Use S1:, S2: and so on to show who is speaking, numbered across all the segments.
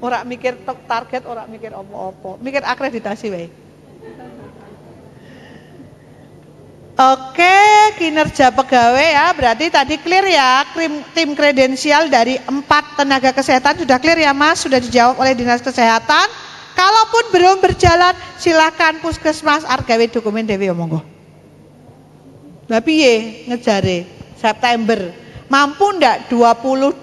S1: Ora mikir target, ora mikir apa-apa. Mikir akreditasi wae. Oke, kinerja pegawai ya. Berarti tadi clear ya. Tim kredensial dari 4 tenaga kesehatan sudah clear ya Mas, sudah dijawab oleh Dinas Kesehatan. Kalaupun belum berjalan, silakan Puskesmas argawe dokumen dewe monggo. Lah piye ngejare September? Mampu ndak 21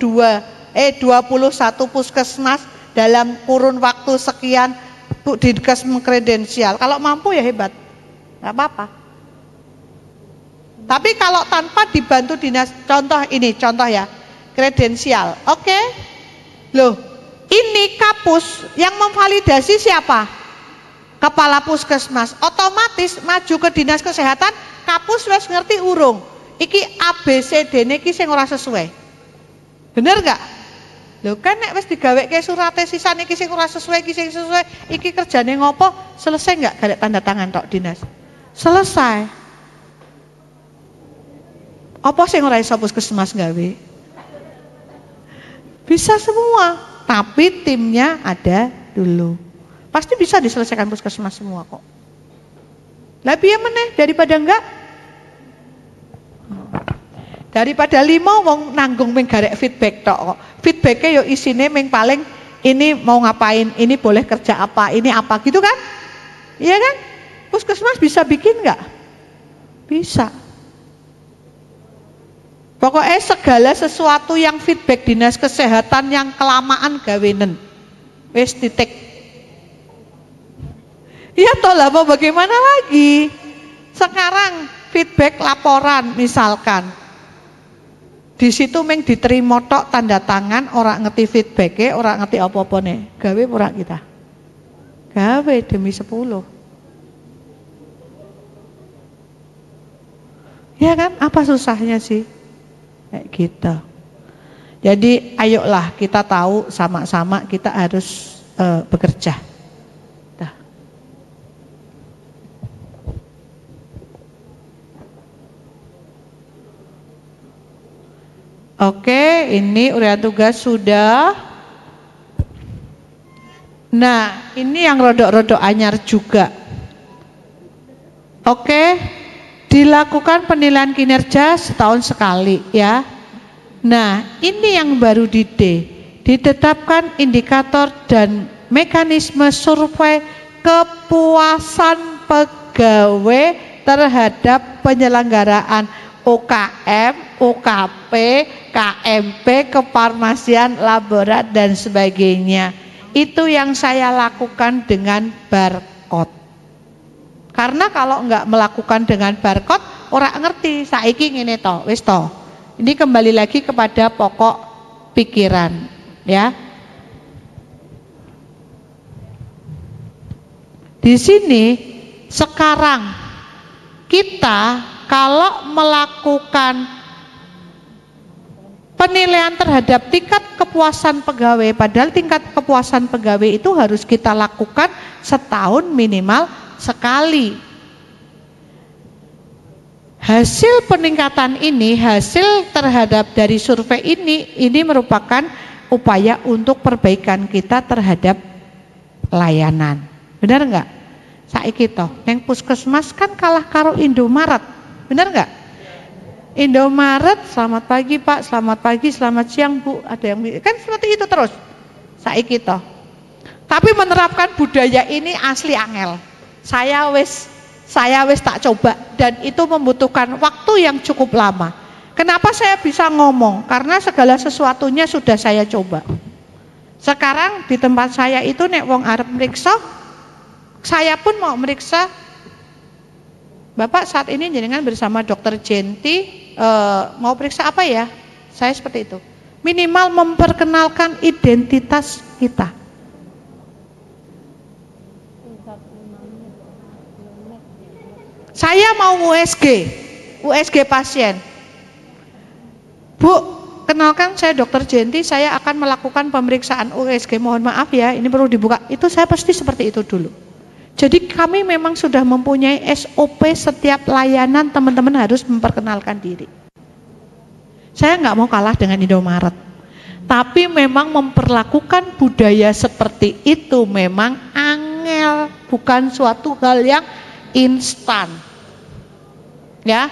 S1: puskesmas dalam kurun waktu sekian Dinkes mengkredensial. Kalau mampu ya hebat, nggak apa-apa. Tapi kalau tanpa dibantu dinas, contoh ya, kredensial. Oke, loh, ini kapus yang memvalidasi siapa? Kepala puskesmas. Otomatis maju ke dinas kesehatan, kapus wes ngerti urung. Iki ABCD niki sing ora sesuai. Bener nggak? Lho kan nek wis digaweke surate sisan iki sing ora sesuai, iki sing sesuai, iki kerjane ngopo? Selesai enggak galek tanda tangan tok dinas? Selesai. Apa sing ora iso puskesmas gawe? Bisa semua, tapi timnya ada dulu. Pasti bisa diselesaikan puskesmas semua kok. Lah piye meneh daripada enggak? Daripada 5 wong nanggung ming garek feedback tok kok. Feedbacknya yo isine ming paling ini mau ngapain, ini boleh kerja apa, ini apa gitu kan? Iya kan? Puskesmas bisa bikin enggak? Bisa. Pokoknya segala sesuatu yang feedback dinas kesehatan yang kelamaan gawenen. Wis titik. Ya toh lah mau bagaimana lagi? Sekarang feedback laporan misalkan. Di situ meng diterima tok tanda tangan, orang ngerti feedbacknya, orang ngerti apa-apa nih. Gawe ora kita. Gawe demi 10. Ya kan? Apa susahnya sih? Kayak gitu. Jadi ayolah kita tahu sama-sama kita harus bekerja. Dah. Oke, ini uraian tugas sudah. Nah, ini yang rodok-rodok anyar juga. Oke, dilakukan penilaian kinerja setahun sekali ya. Nah, ini yang baru di D. Ditetapkan indikator dan mekanisme survei kepuasan pegawai terhadap penyelenggaraan UKM, UKP, KMP, kefarmasian, laborat dan sebagainya. Itu yang saya lakukan dengan barcode. Karena kalau enggak melakukan dengan barcode, orang ngerti saiki ngene to, wis to. Ini kembali lagi kepada pokok pikiran, ya. Di sini sekarang kita kalau melakukan penilaian terhadap tingkat kepuasan pegawai, padahal tingkat kepuasan pegawai itu harus kita lakukan setahun minimal sekali. Hasil peningkatan ini, hasil terhadap dari survei ini merupakan upaya untuk perbaikan kita terhadap layanan. Benar enggak? Saiki toh, yang puskesmas kan kalah karo Indomaret. Benar enggak? Indomaret, selamat pagi Pak, selamat pagi, selamat siang Bu. Ada yang kan seperti itu terus. Saiki toh. Tapi menerapkan budaya ini asli angel. Saya wis tak coba dan itu membutuhkan waktu yang cukup lama. Kenapa saya bisa ngomong? Karena segala sesuatunya sudah saya coba. Sekarang di tempat saya itu nek wong arep meriksa, saya pun mau meriksa. Bapak saat ini jenengan bersama Dokter Jenti mau periksa apa ya? Saya seperti itu. Minimal memperkenalkan identitas kita. Saya mau USG pasien. Bu, kenalkan saya Dokter Jenti, saya akan melakukan pemeriksaan USG. Mohon maaf ya, ini perlu dibuka. Itu saya pasti seperti itu dulu. Jadi kami memang sudah mempunyai SOP setiap layanan, teman-teman harus memperkenalkan diri. Saya nggak mau kalah dengan Indomaret. Tapi memang memperlakukan budaya seperti itu memang angel, bukan suatu hal yang instan. Ya,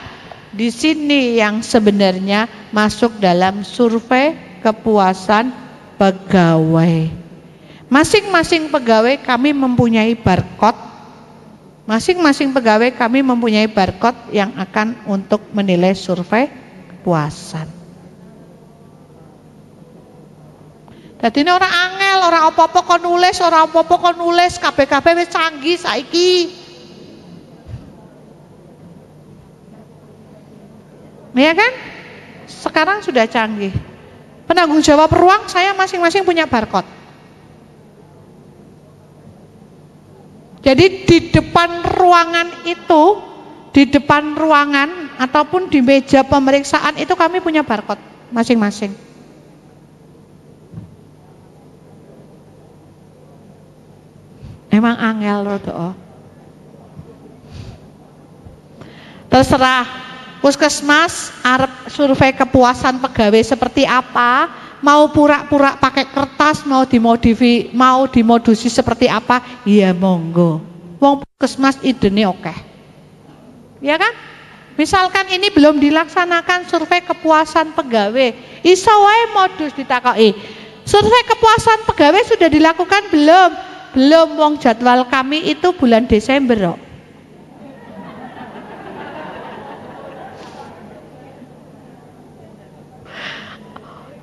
S1: di sini yang sebenarnya masuk dalam survei kepuasan pegawai. Masing-masing pegawai kami mempunyai barcode. Masing-masing pegawai kami mempunyai barcode yang akan untuk menilai survei kepuasan. Jadi ini orang angel, orang apa-apa kon nulis, orang apa-apa kon nulis, kabeh-kabeh wis canggih saiki. Ya kan? Sekarang sudah canggih. Penanggung jawab ruang saya masing-masing punya barcode. Jadi di depan ruangan itu, di depan ruangan ataupun di meja pemeriksaan itu kami punya barcode masing-masing. Emang angel loh tuh. Terserah puskesmas arep survei kepuasan pegawai seperti apa, mau pura-pura pakai kertas, mau dimodusi seperti apa, ya monggo. Wong puskesmas idene oke. Ya kan? Misalkan ini belum dilaksanakan survei kepuasan pegawai, iso wae modus ditakoki. Survei kepuasan pegawai sudah dilakukan belum? Belum, wong jadwal kami itu bulan Desember kok.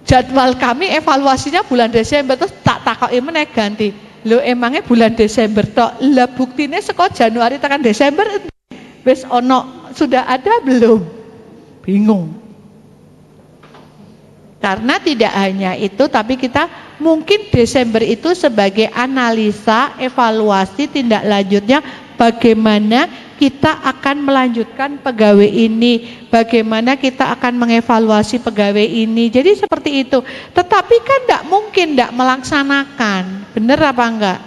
S1: Jadwal kami evaluasinya bulan Desember, terus tak takoki meneh ganti. Lho emangnya bulan Desember tok. Lah buktine saka Januari tekan Desember wis ono sudah ada belum? Bingung. Karena tidak hanya itu, tapi kita mungkin Desember itu sebagai analisa, evaluasi, tindak lanjutnya bagaimana kita akan melanjutkan pegawai ini, bagaimana kita akan mengevaluasi pegawai ini. Jadi seperti itu. Tetapi kan tidak mungkin tidak melaksanakan. Benar apa enggak?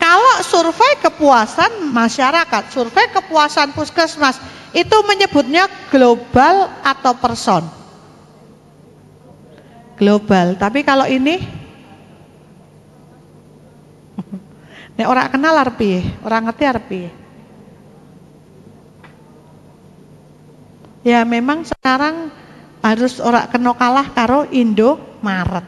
S1: Kalau survei kepuasan masyarakat, survei kepuasan puskesmas itu menyebutnya global atau person. Global. Tapi kalau ini orang kenal arpi, orang ngerti arpi. Ya memang sekarang harus orang kena kalah karo Indomaret.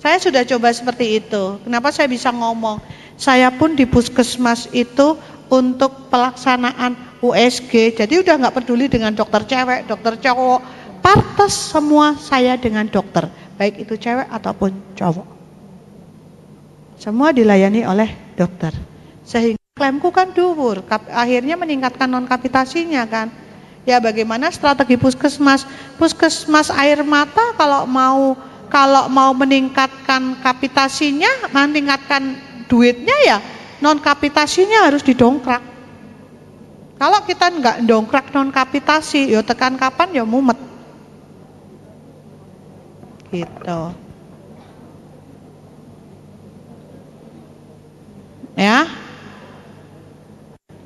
S1: Saya sudah coba seperti itu. Kenapa saya bisa ngomong? Saya pun di puskesmas itu untuk pelaksanaan USG. Jadi udah nggak peduli dengan dokter cewek, dokter cowok. Partes semua saya dengan dokter, baik itu cewek ataupun cowok. Semua dilayani oleh dokter. Sehingga klaimku kan dhuwur, akhirnya meningkatkan non kapitasinya kan. Ya bagaimana strategi puskesmas? Puskesmas air mata kalau mau meningkatkan kapitasinya, meningkatkan duitnya ya non kapitasinya harus didongkrak. Kalau kita nggak dongkrak non kapitasi, ya tekan kapan ya mumet. Gitu. Ya.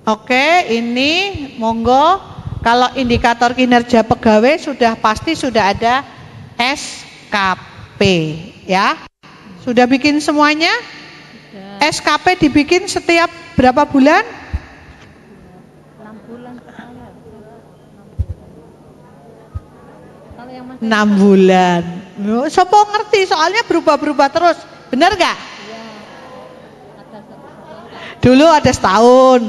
S1: Oke, ini monggo kalau indikator kinerja pegawai sudah pasti sudah ada SKP ya. Sudah bikin semuanya? Sudah. SKP dibikin setiap berapa bulan?
S2: 6 bulan.
S1: 6 bulan. Sopo ngerti soalnya berubah-berubah terus. Benar gak?
S2: Ya, ada 1 tahun.
S1: Dulu ada setahun,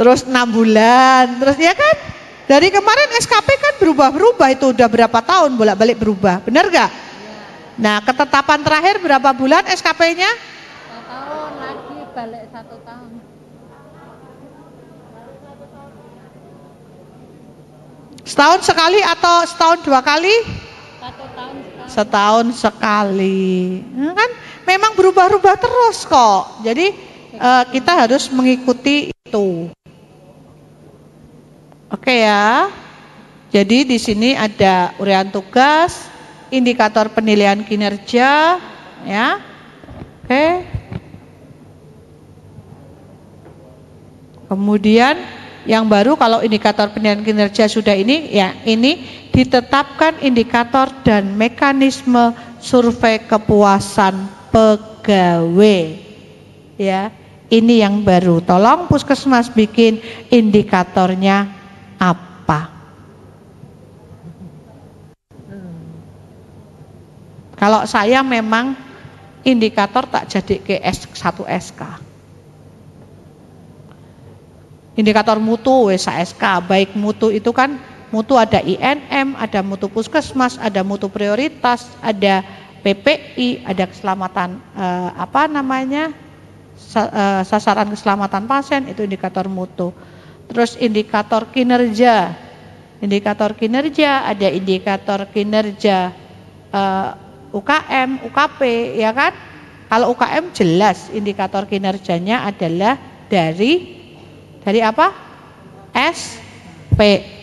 S1: terus 6 bulan, terus ya kan? Dari kemarin SKP kan berubah-berubah, itu udah berapa tahun bolak-balik berubah. Benar gak?
S2: Ya.
S1: Nah, ketetapan terakhir berapa bulan SKP-nya?
S2: 1 tahun lagi balik 1 tahun.
S1: Setahun sekali atau setahun 2 kali?
S2: 1 tahun sekali.
S1: Setahun sekali. Kan memang berubah-ubah terus kok. Jadi kita harus mengikuti itu. Oke ya. Jadi di sini ada uraian tugas, indikator penilaian kinerja, ya. Oke. Kemudian yang baru kalau indikator penilaian kinerja sudah ini, ya ini ditetapkan indikator dan mekanisme survei kepuasan pegawai. Ya, ini yang baru. Tolong Puskesmas bikin indikatornya apa? Kalau saya memang indikator tak jadi ke S1 SK. Indikator mutu SK, baik mutu itu kan mutu ada INM, ada mutu Puskesmas, ada mutu prioritas, ada PPI, ada keselamatan sasaran keselamatan pasien, itu indikator mutu. Terus indikator kinerja, ada indikator kinerja UKM, UKP, ya kan? Kalau UKM jelas indikator kinerjanya adalah dari apa? SPM.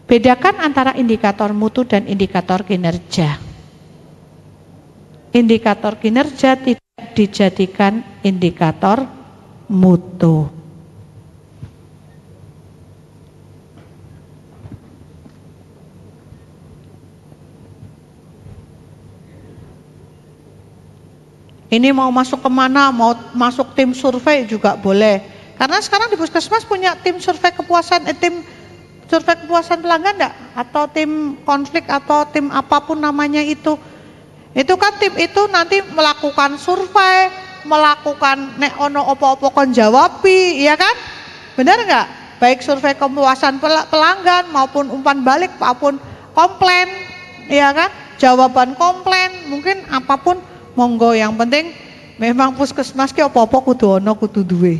S1: Bedakan antara indikator mutu dan indikator kinerja. Indikator kinerja tidak dijadikan indikator mutu. Ini mau masuk kemana, mau masuk tim survei juga boleh. Karena sekarang di Puskesmas punya tim survei kepuasan, tim survei kepuasan pelanggan enggak? Atau tim konflik atau tim apapun namanya itu. Itu kan tim itu nanti melakukan survei, melakukan nek ono opo-opo kon jawabi, ya kan? Benar enggak? Baik survei kepuasan pelanggan maupun umpan balik maupun komplain, ya kan? Jawaban komplain, mungkin apapun monggo, yang penting memang Puskesmas ki opo-opo kudu ono, kudu duwe.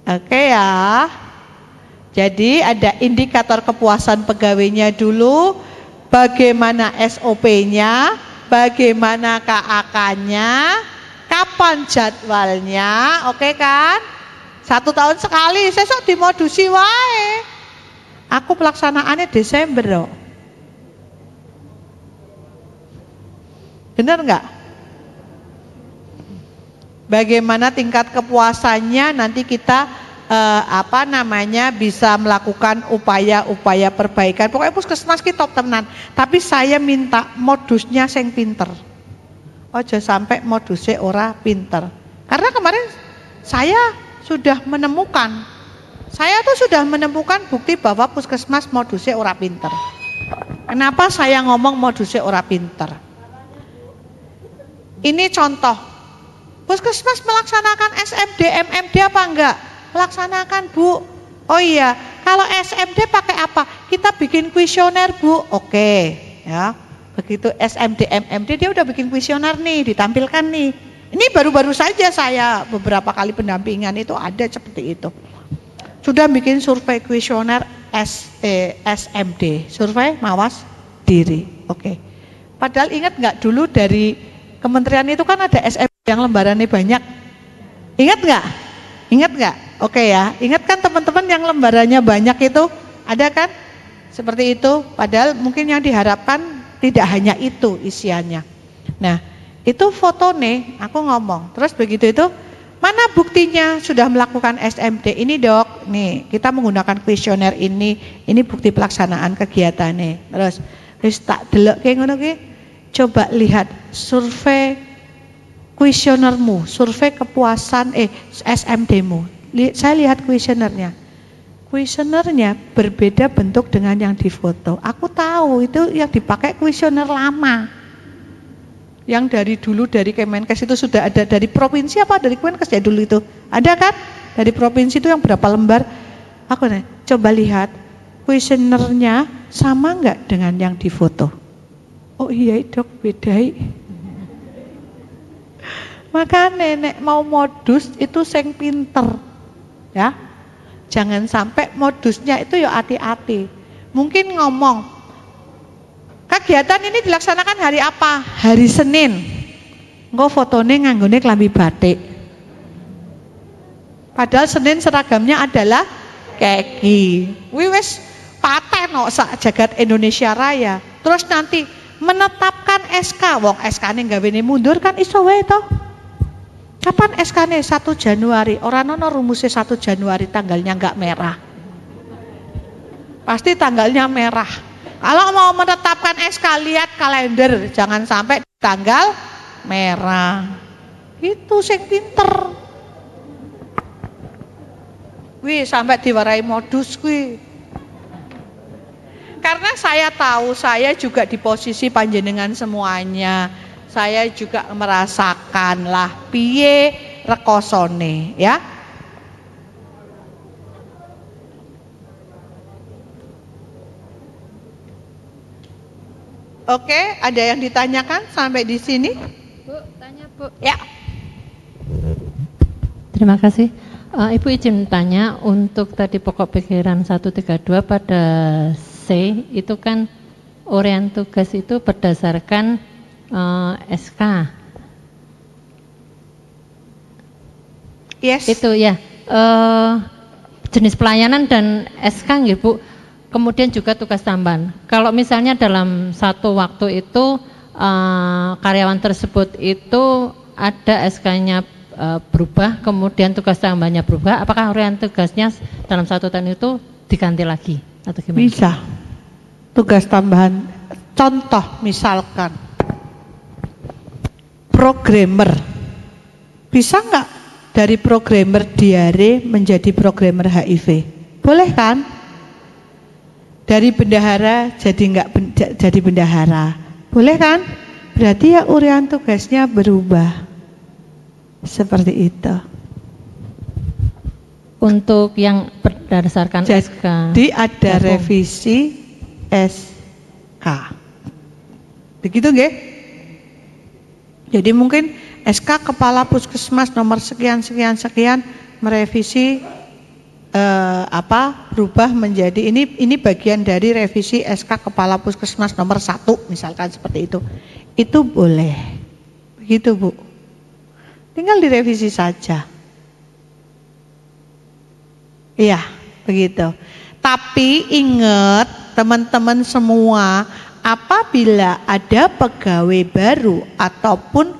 S1: Oke ya. Jadi ada indikator kepuasan pegawainya dulu, bagaimana SOP-nya, bagaimana KAK-nya, kapan jadwalnya, oke kan? 1 tahun sekali, sesuk dimodusi wae. Aku pelaksanaannya Desember loh. Benar enggak? Bagaimana tingkat kepuasannya nanti kita bisa melakukan upaya-upaya perbaikan. Pokoknya Puskesmas ki top tenan. Tapi saya minta modusnya sing pinter. Ojo sampai modusnya ora pinter. Karena kemarin saya sudah menemukan bukti bahwa Puskesmas modusnya ora pinter. Kenapa saya ngomong modusnya ora pinter? Ini contoh, Puskesmas melaksanakan SMD, MMD apa enggak? Melaksanakan Bu. Oh iya, kalau SMD pakai apa? Kita bikin kuesioner Bu. Oke, ya. Begitu SMD, MMD dia udah bikin kuesioner nih, ditampilkan nih. Ini baru-baru saja saya beberapa kali pendampingan itu ada seperti itu. Sudah bikin survei kuesioner SMD, survei mawas diri. Oke. Padahal ingat enggak dulu dari Kementerian itu kan ada SMD yang lembarannya banyak. Ingat nggak? Ingat nggak? Oke ya. Ingat kan teman-teman yang lembarannya banyak itu ada kan? Seperti itu. Padahal mungkin yang diharapkan tidak hanya itu isiannya. Nah, itu foto nih. Aku ngomong. Terus begitu itu, mana buktinya sudah melakukan SMD? Ini Dok. Nih, kita menggunakan kuesioner ini. Ini bukti pelaksanaan kegiatannya. Terus tak delok kayak ngono ki. Coba lihat survei kuesionermu, survei kepuasan SMD-mu. Saya lihat kuesionernya. Kuesionernya berbeda bentuk dengan yang difoto. Aku tahu itu yang dipakai kuesioner lama. Yang dari dulu dari Kemenkes itu sudah ada, dari provinsi apa dari Kemenkes ya dulu itu. Ada kan? Dari provinsi itu yang berapa lembar? Aku nih, coba lihat kuesionernya sama enggak dengan yang difoto? Oh iya Dok, bedai. Maka nenek mau modus itu sing pinter, ya. Jangan sampai modusnya itu ya hati-hati. Mungkin ngomong, kegiatan ini dilaksanakan hari apa? Hari Senin. Engko fotone nganggone klambi batik. Padahal Senin seragamnya adalah keki. Wis paten kok sak jagat Indonesia Raya. Terus nanti menetapkan SK, wong SK-ne gawene mundur kan iso wae to. Kapan SK-ne 1 Januari? Ora ono rumusnya 1 Januari tanggalnya enggak merah. Pasti tanggalnya merah. Kalau mau menetapkan SK, lihat kalender, jangan sampai tanggal merah. Itu sing pinter. Wih, sampai diwarai modus kuwi. Karena saya tahu, saya juga di posisi panjenengan semuanya. Saya juga merasakan lah piye rekosone, ya. Oke, ada yang ditanyakan sampai di sini?
S2: Bu, tanya Bu.
S1: Ya.
S2: Terima kasih. Ibu izin tanya, untuk tadi pokok pikiran 132 pada C itu kan uraian tugas itu berdasarkan SK.
S1: Yes.
S2: Itu ya. Jenis pelayanan dan SK nggih Bu. Kemudian juga tugas tambahan. Kalau misalnya dalam satu waktu itu karyawan tersebut itu ada SK-nya berubah, kemudian tugas tambahannya berubah, apakah uraian tugasnya dalam satu tahun itu diganti lagi atau gimana?
S1: Bisa. Tugas tambahan. Contoh misalkan programmer. Bisa nggak dari programmer diare menjadi programmer HIV? Boleh kan? Dari bendahara jadi bendahara. Boleh kan? Berarti ya uraian tugasnya berubah. Seperti itu.
S2: Untuk yang berdasarkan SK.
S1: Jadi ada revisi SK. Begitu nggih? Jadi mungkin SK Kepala Puskesmas nomor sekian merevisi berubah menjadi ini bagian dari revisi SK Kepala Puskesmas nomor 1 misalkan seperti itu. Itu boleh. Begitu Bu. Tinggal direvisi saja. Iya, begitu. Tapi ingat teman-teman semua, apabila ada pegawai baru ataupun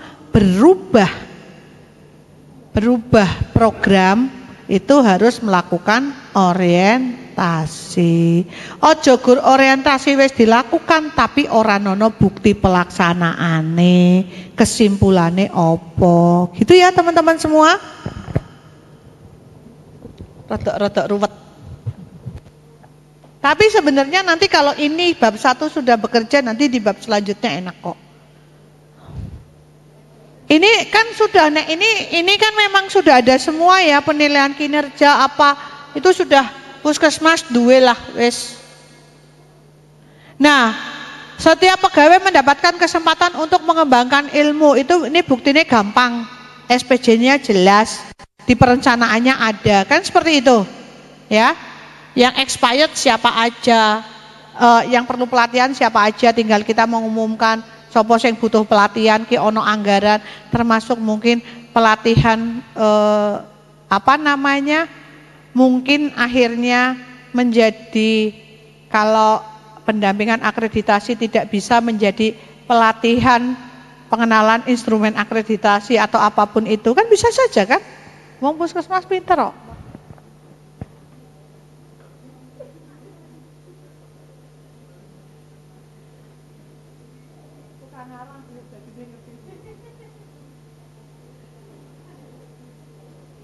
S1: berubah program, itu harus melakukan orientasi. Ojo gur orientasi wis dilakukan tapi ora nono bukti pelaksanaane, kesimpulane opo. Gitu ya teman-teman semua. Rodok ruwet. Tapi sebenarnya nanti kalau ini bab 1 sudah bekerja, nanti di bab selanjutnya enak kok. Ini kan sudah, ini kan memang sudah ada semua ya, penilaian kinerja apa itu sudah puskesmas duwe lah wes. Nah, setiap pegawai mendapatkan kesempatan untuk mengembangkan ilmu itu, ini buktinya gampang, SPJ-nya jelas, di perencanaannya ada, kan seperti itu, ya. Yang expired siapa aja, yang perlu pelatihan siapa aja, tinggal kita mengumumkan. Sopo yang butuh pelatihan, ki ono anggaran, termasuk mungkin pelatihan mungkin akhirnya menjadi, kalau pendampingan akreditasi tidak bisa menjadi pelatihan pengenalan instrumen akreditasi atau apapun itu, kan bisa saja kan? Wong puskesmas pinter kok.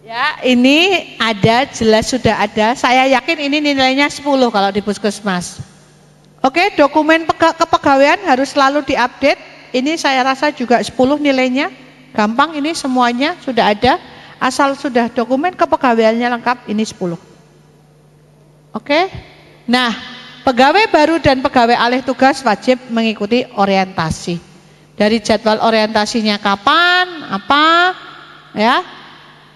S1: Ya, ini ada, jelas sudah ada. Saya yakin ini nilainya 10 kalau di puskesmas. Oke, dokumen kepegawaian harus selalu diupdate. Ini saya rasa juga 10 nilainya. Gampang, ini semuanya sudah ada. Asal sudah dokumen kepegawaiannya lengkap, ini 10. Oke. Nah, pegawai baru dan pegawai alih tugas wajib mengikuti orientasi. Dari jadwal orientasinya kapan, apa, ya.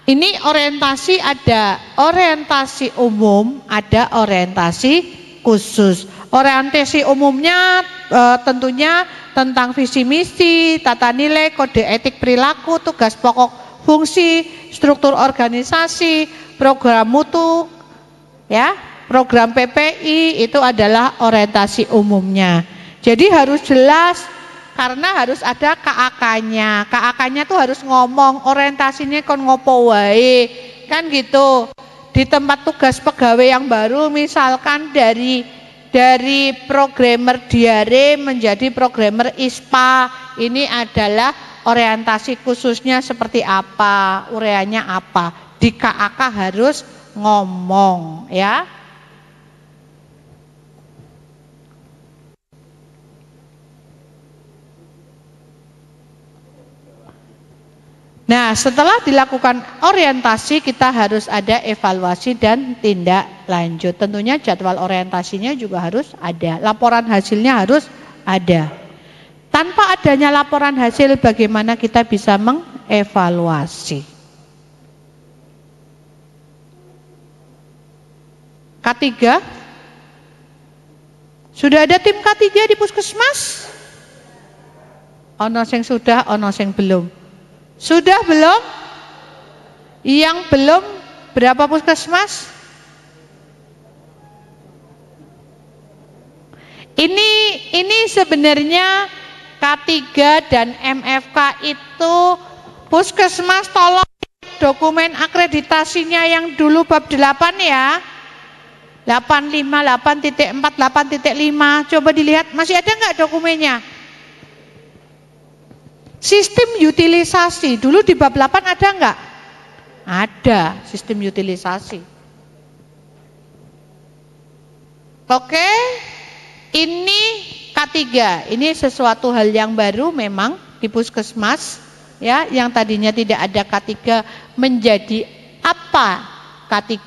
S1: Ini orientasi, ada orientasi umum, ada orientasi khusus. Orientasi umumnya tentunya tentang visi misi, tata nilai, kode etik perilaku, tugas pokok fungsi, struktur organisasi, program mutu, ya, program PPI, itu adalah orientasi umumnya. Jadi harus jelas. Karena harus ada KAK-nya. KAK-nya tuh harus ngomong orientasinya kon ngopo wae. Kan gitu. Di tempat tugas pegawai yang baru misalkan dari dari programmer diare menjadi programmer ISPA. Ini adalah orientasi khususnya seperti apa, ureanya apa. Di KAK harus ngomong ya. Nah, setelah dilakukan orientasi kita harus ada evaluasi dan tindak lanjut. Tentunya jadwal orientasinya juga harus ada, laporan hasilnya harus ada. Tanpa adanya laporan hasil bagaimana kita bisa mengevaluasi? K3, sudah ada tim K3 di puskesmas? Ono sing sudah, ono sing belum. Sudah belum? Yang belum berapa puskesmas? Ini sebenarnya K3 dan MFK itu puskesmas tolong dokumen akreditasinya yang dulu bab 8 ya. 858.4.8.5. Coba dilihat masih ada nggak dokumennya? Sistem utilisasi, dulu di bab 8 ada enggak? Ada sistem utilisasi. Oke, ini K3, ini sesuatu hal yang baru memang di puskesmas ya, yang tadinya tidak ada K3 menjadi apa K3?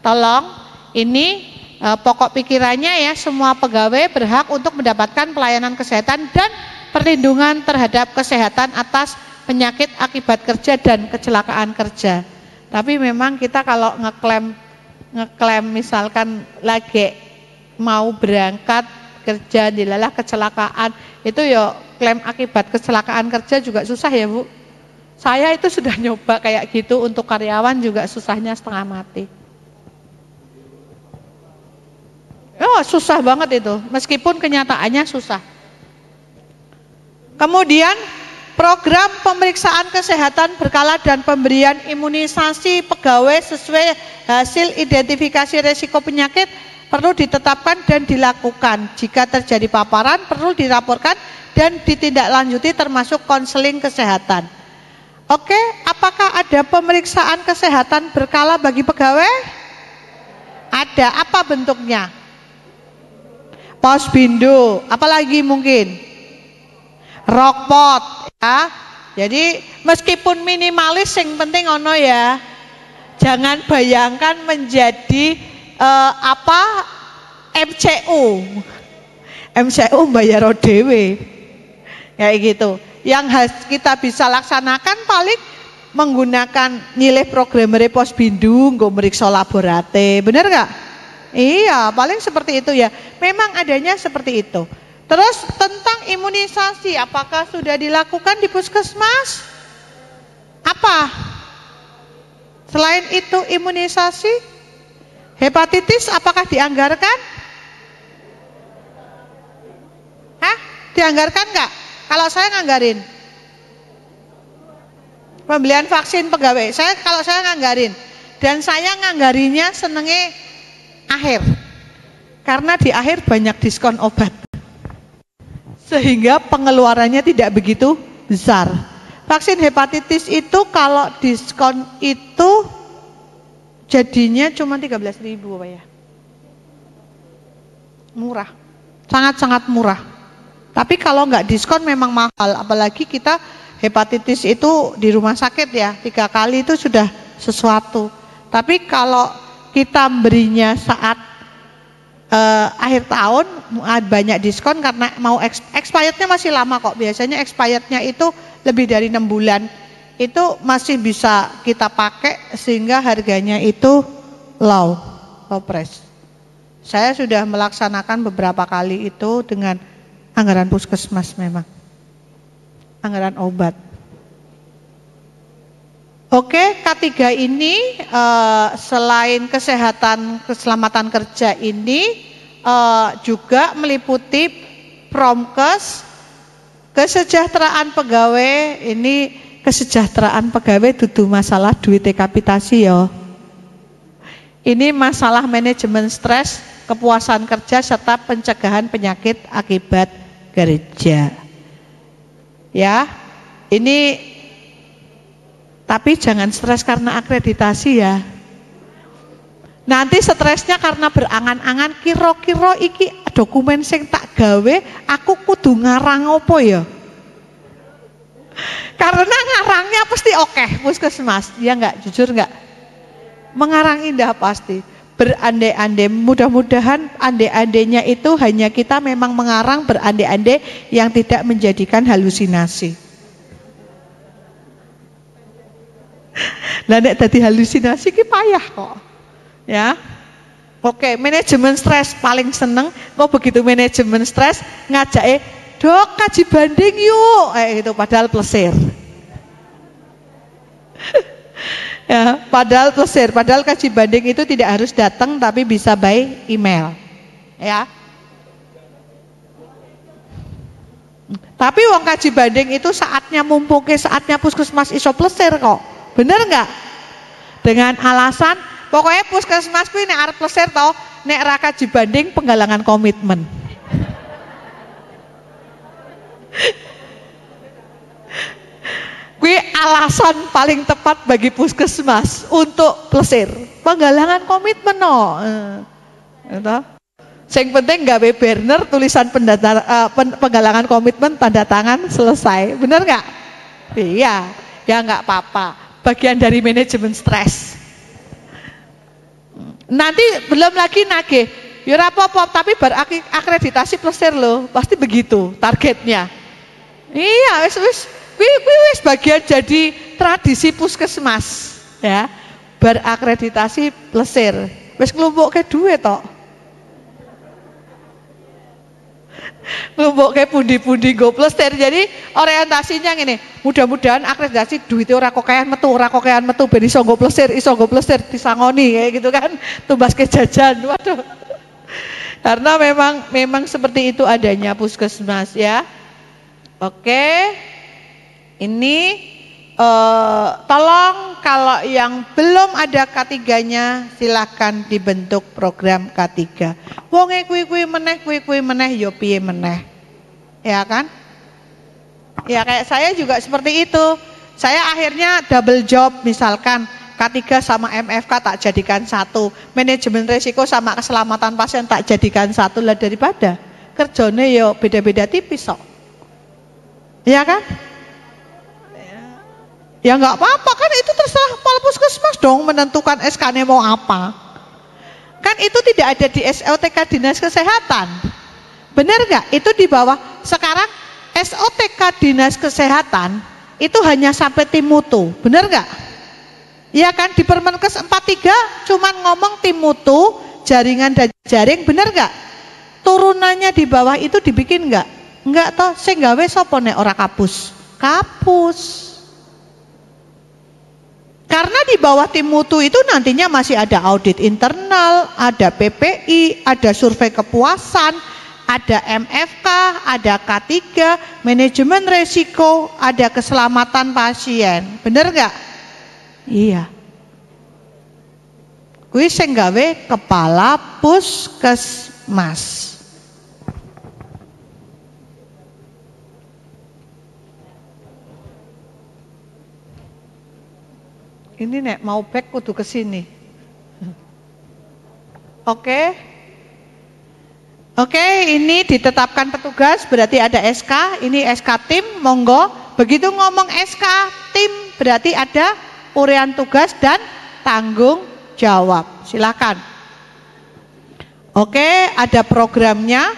S1: Tolong, ini pokok pikirannya ya, semua pegawai berhak untuk mendapatkan pelayanan kesehatan dan perlindungan terhadap kesehatan atas penyakit akibat kerja dan kecelakaan kerja. Tapi memang kita kalau ngeklaim misalkan lagi mau berangkat kerja dilalah kecelakaan, itu ya klaim akibat kecelakaan kerja juga susah ya Bu. Saya itu sudah nyoba kayak gitu untuk karyawan juga susahnya setengah mati. Oh, susah banget itu, meskipun kenyataannya susah. Kemudian program pemeriksaan kesehatan berkala dan pemberian imunisasi pegawai sesuai hasil identifikasi risiko penyakit perlu ditetapkan dan dilakukan. Jika terjadi paparan perlu dilaporkan dan ditindaklanjuti termasuk konseling kesehatan. Oke, apakah ada pemeriksaan kesehatan berkala bagi pegawai? Ada, apa bentuknya? Posbindo, apalagi mungkin? Rockpot ya. Jadi meskipun minimalis yang penting ono ya. Jangan bayangkan menjadi MCU. MCU bayar dhewe. Kayak gitu. Yang kita bisa laksanakan paling menggunakan nilai programmer Posbindu nggo meriksa laborate. Bener nggak? Iya, paling seperti itu ya. Memang adanya seperti itu. Terus tentang imunisasi, apakah sudah dilakukan di puskesmas? Apa? Selain itu imunisasi, hepatitis apakah dianggarkan? Hah? Dianggarkan enggak? Kalau saya nganggarin. Pembelian vaksin pegawai, kalau saya nganggarin. Dan saya nganggarinya senenge akhir. Karena di akhir banyak diskon obat. Sehingga pengeluarannya tidak begitu besar. Vaksin hepatitis itu kalau diskon itu jadinya cuma 13.000 Pak ya. Murah, sangat-sangat murah. Tapi kalau nggak diskon memang mahal, apalagi kita hepatitis itu di rumah sakit ya, 3 kali itu sudah sesuatu. Tapi kalau kita berinya saat akhir tahun banyak diskon karena mau expirednya masih lama kok. Biasanya expirednya itu lebih dari 6 bulan. Itu masih bisa kita pakai sehingga harganya itu low price. Saya sudah melaksanakan beberapa kali itu dengan anggaran puskesmas memang. Anggaran obat. Oke, K3 ini selain kesehatan keselamatan kerja ini juga meliputi promkes, kesejahteraan pegawai. Ini kesejahteraan pegawai dudu masalah duit kapitasi ya. Ini masalah manajemen stres kepuasan kerja serta pencegahan penyakit akibat kerja. Ya, ini tapi jangan stres karena akreditasi ya. Nanti stresnya karena berangan-angan kira-kira iki dokumen sing tak gawe aku kudu ngarang apa ya? Karena ngarangnya pasti oke, puskesmas. Ya enggak, jujur enggak? Mengarang indah pasti. Berandai-andai, mudah-mudahan andai-andainya itu hanya kita memang mengarang berandai-andai yang tidak menjadikan halusinasi. Lah nek dadi halusinasi ki payah kok. Ya. Oke, manajemen stres paling seneng kok begitu manajemen stres ngajake, "Dok, kaji banding yuk." Gitu padahal plesir. Ya, padahal plesir, padahal kaji banding itu tidak harus datang tapi bisa by email. Ya. Tapi wong kaji banding itu saatnya mumpung ke saatnya puskesmas iso plesir kok. Bener nggak? Dengan alasan pokoknya puskesmas kuwi nek arep plesir to, nek ra kaji banding penggalangan komitmen. Kuwi alasan paling tepat bagi puskesmas untuk plesir. Penggalangan komitmen no. Sing penting gawe banner tulisan penggalangan komitmen tanda tangan selesai. Bener nggak? Iya, ya nggak apa-apa. Bagian dari manajemen stres. Nanti belum lagi nagih. Ya ora apa-apa, tapi akreditasi plesir loh. Pasti begitu targetnya. Iya, wis bagian jadi tradisi puskesmas ya, berakreditasi plesir wis nglumpukke duit tok, nglumpukke pundi-pundi go plesir. Jadi orientasinya ngene, mudah-mudahan akreditasi duitnya ora kokean metu ben iso go plesir disangoni kayak gitu kan, tumbaske jajan. Waduh, karena memang seperti itu adanya puskesmas ya. Oke. Ini tolong kalau yang belum ada K3-nya silahkan dibentuk program K3. Wonge kuwi meneh ya piye meneh. Ya kan? Ya kayak saya juga seperti itu. Saya akhirnya double job, misalkan K3 sama MFK tak jadikan satu, manajemen risiko sama keselamatan pasien tak jadikan satu, lah daripada kerjane yo beda-beda tipis kok. Ya kan? Ya nggak apa-apa kan, itu terserah kepala puskesmas dong menentukan SK-nya mau apa. Kan itu tidak ada di SOTK Dinas Kesehatan. Benar nggak? Itu di bawah. Sekarang SOTK Dinas Kesehatan itu hanya sampai tim mutu. Benar nggak? Ya kan, di Permenkes 43 cuman ngomong tim mutu, jaringan dan jaring. Benar nggak? Turunannya di bawah itu dibikin nggak? Nggak toh. Sing gawe sapa nek ora kapus? Kapus. Karena di bawah tim mutu itu nantinya masih ada audit internal, ada PPI, ada survei kepuasan, ada MFK, ada K3, manajemen resiko, ada keselamatan pasien. Bener nggak? Iya. Kuwi sing gawe kepala puskesmas. Ini nek mau back kudu ke sini. Oke. Oke, ini ditetapkan petugas berarti ada SK, ini SK tim, monggo. Begitu ngomong SK tim berarti ada uraian tugas dan tanggung jawab. Silakan. Oke, ada programnya.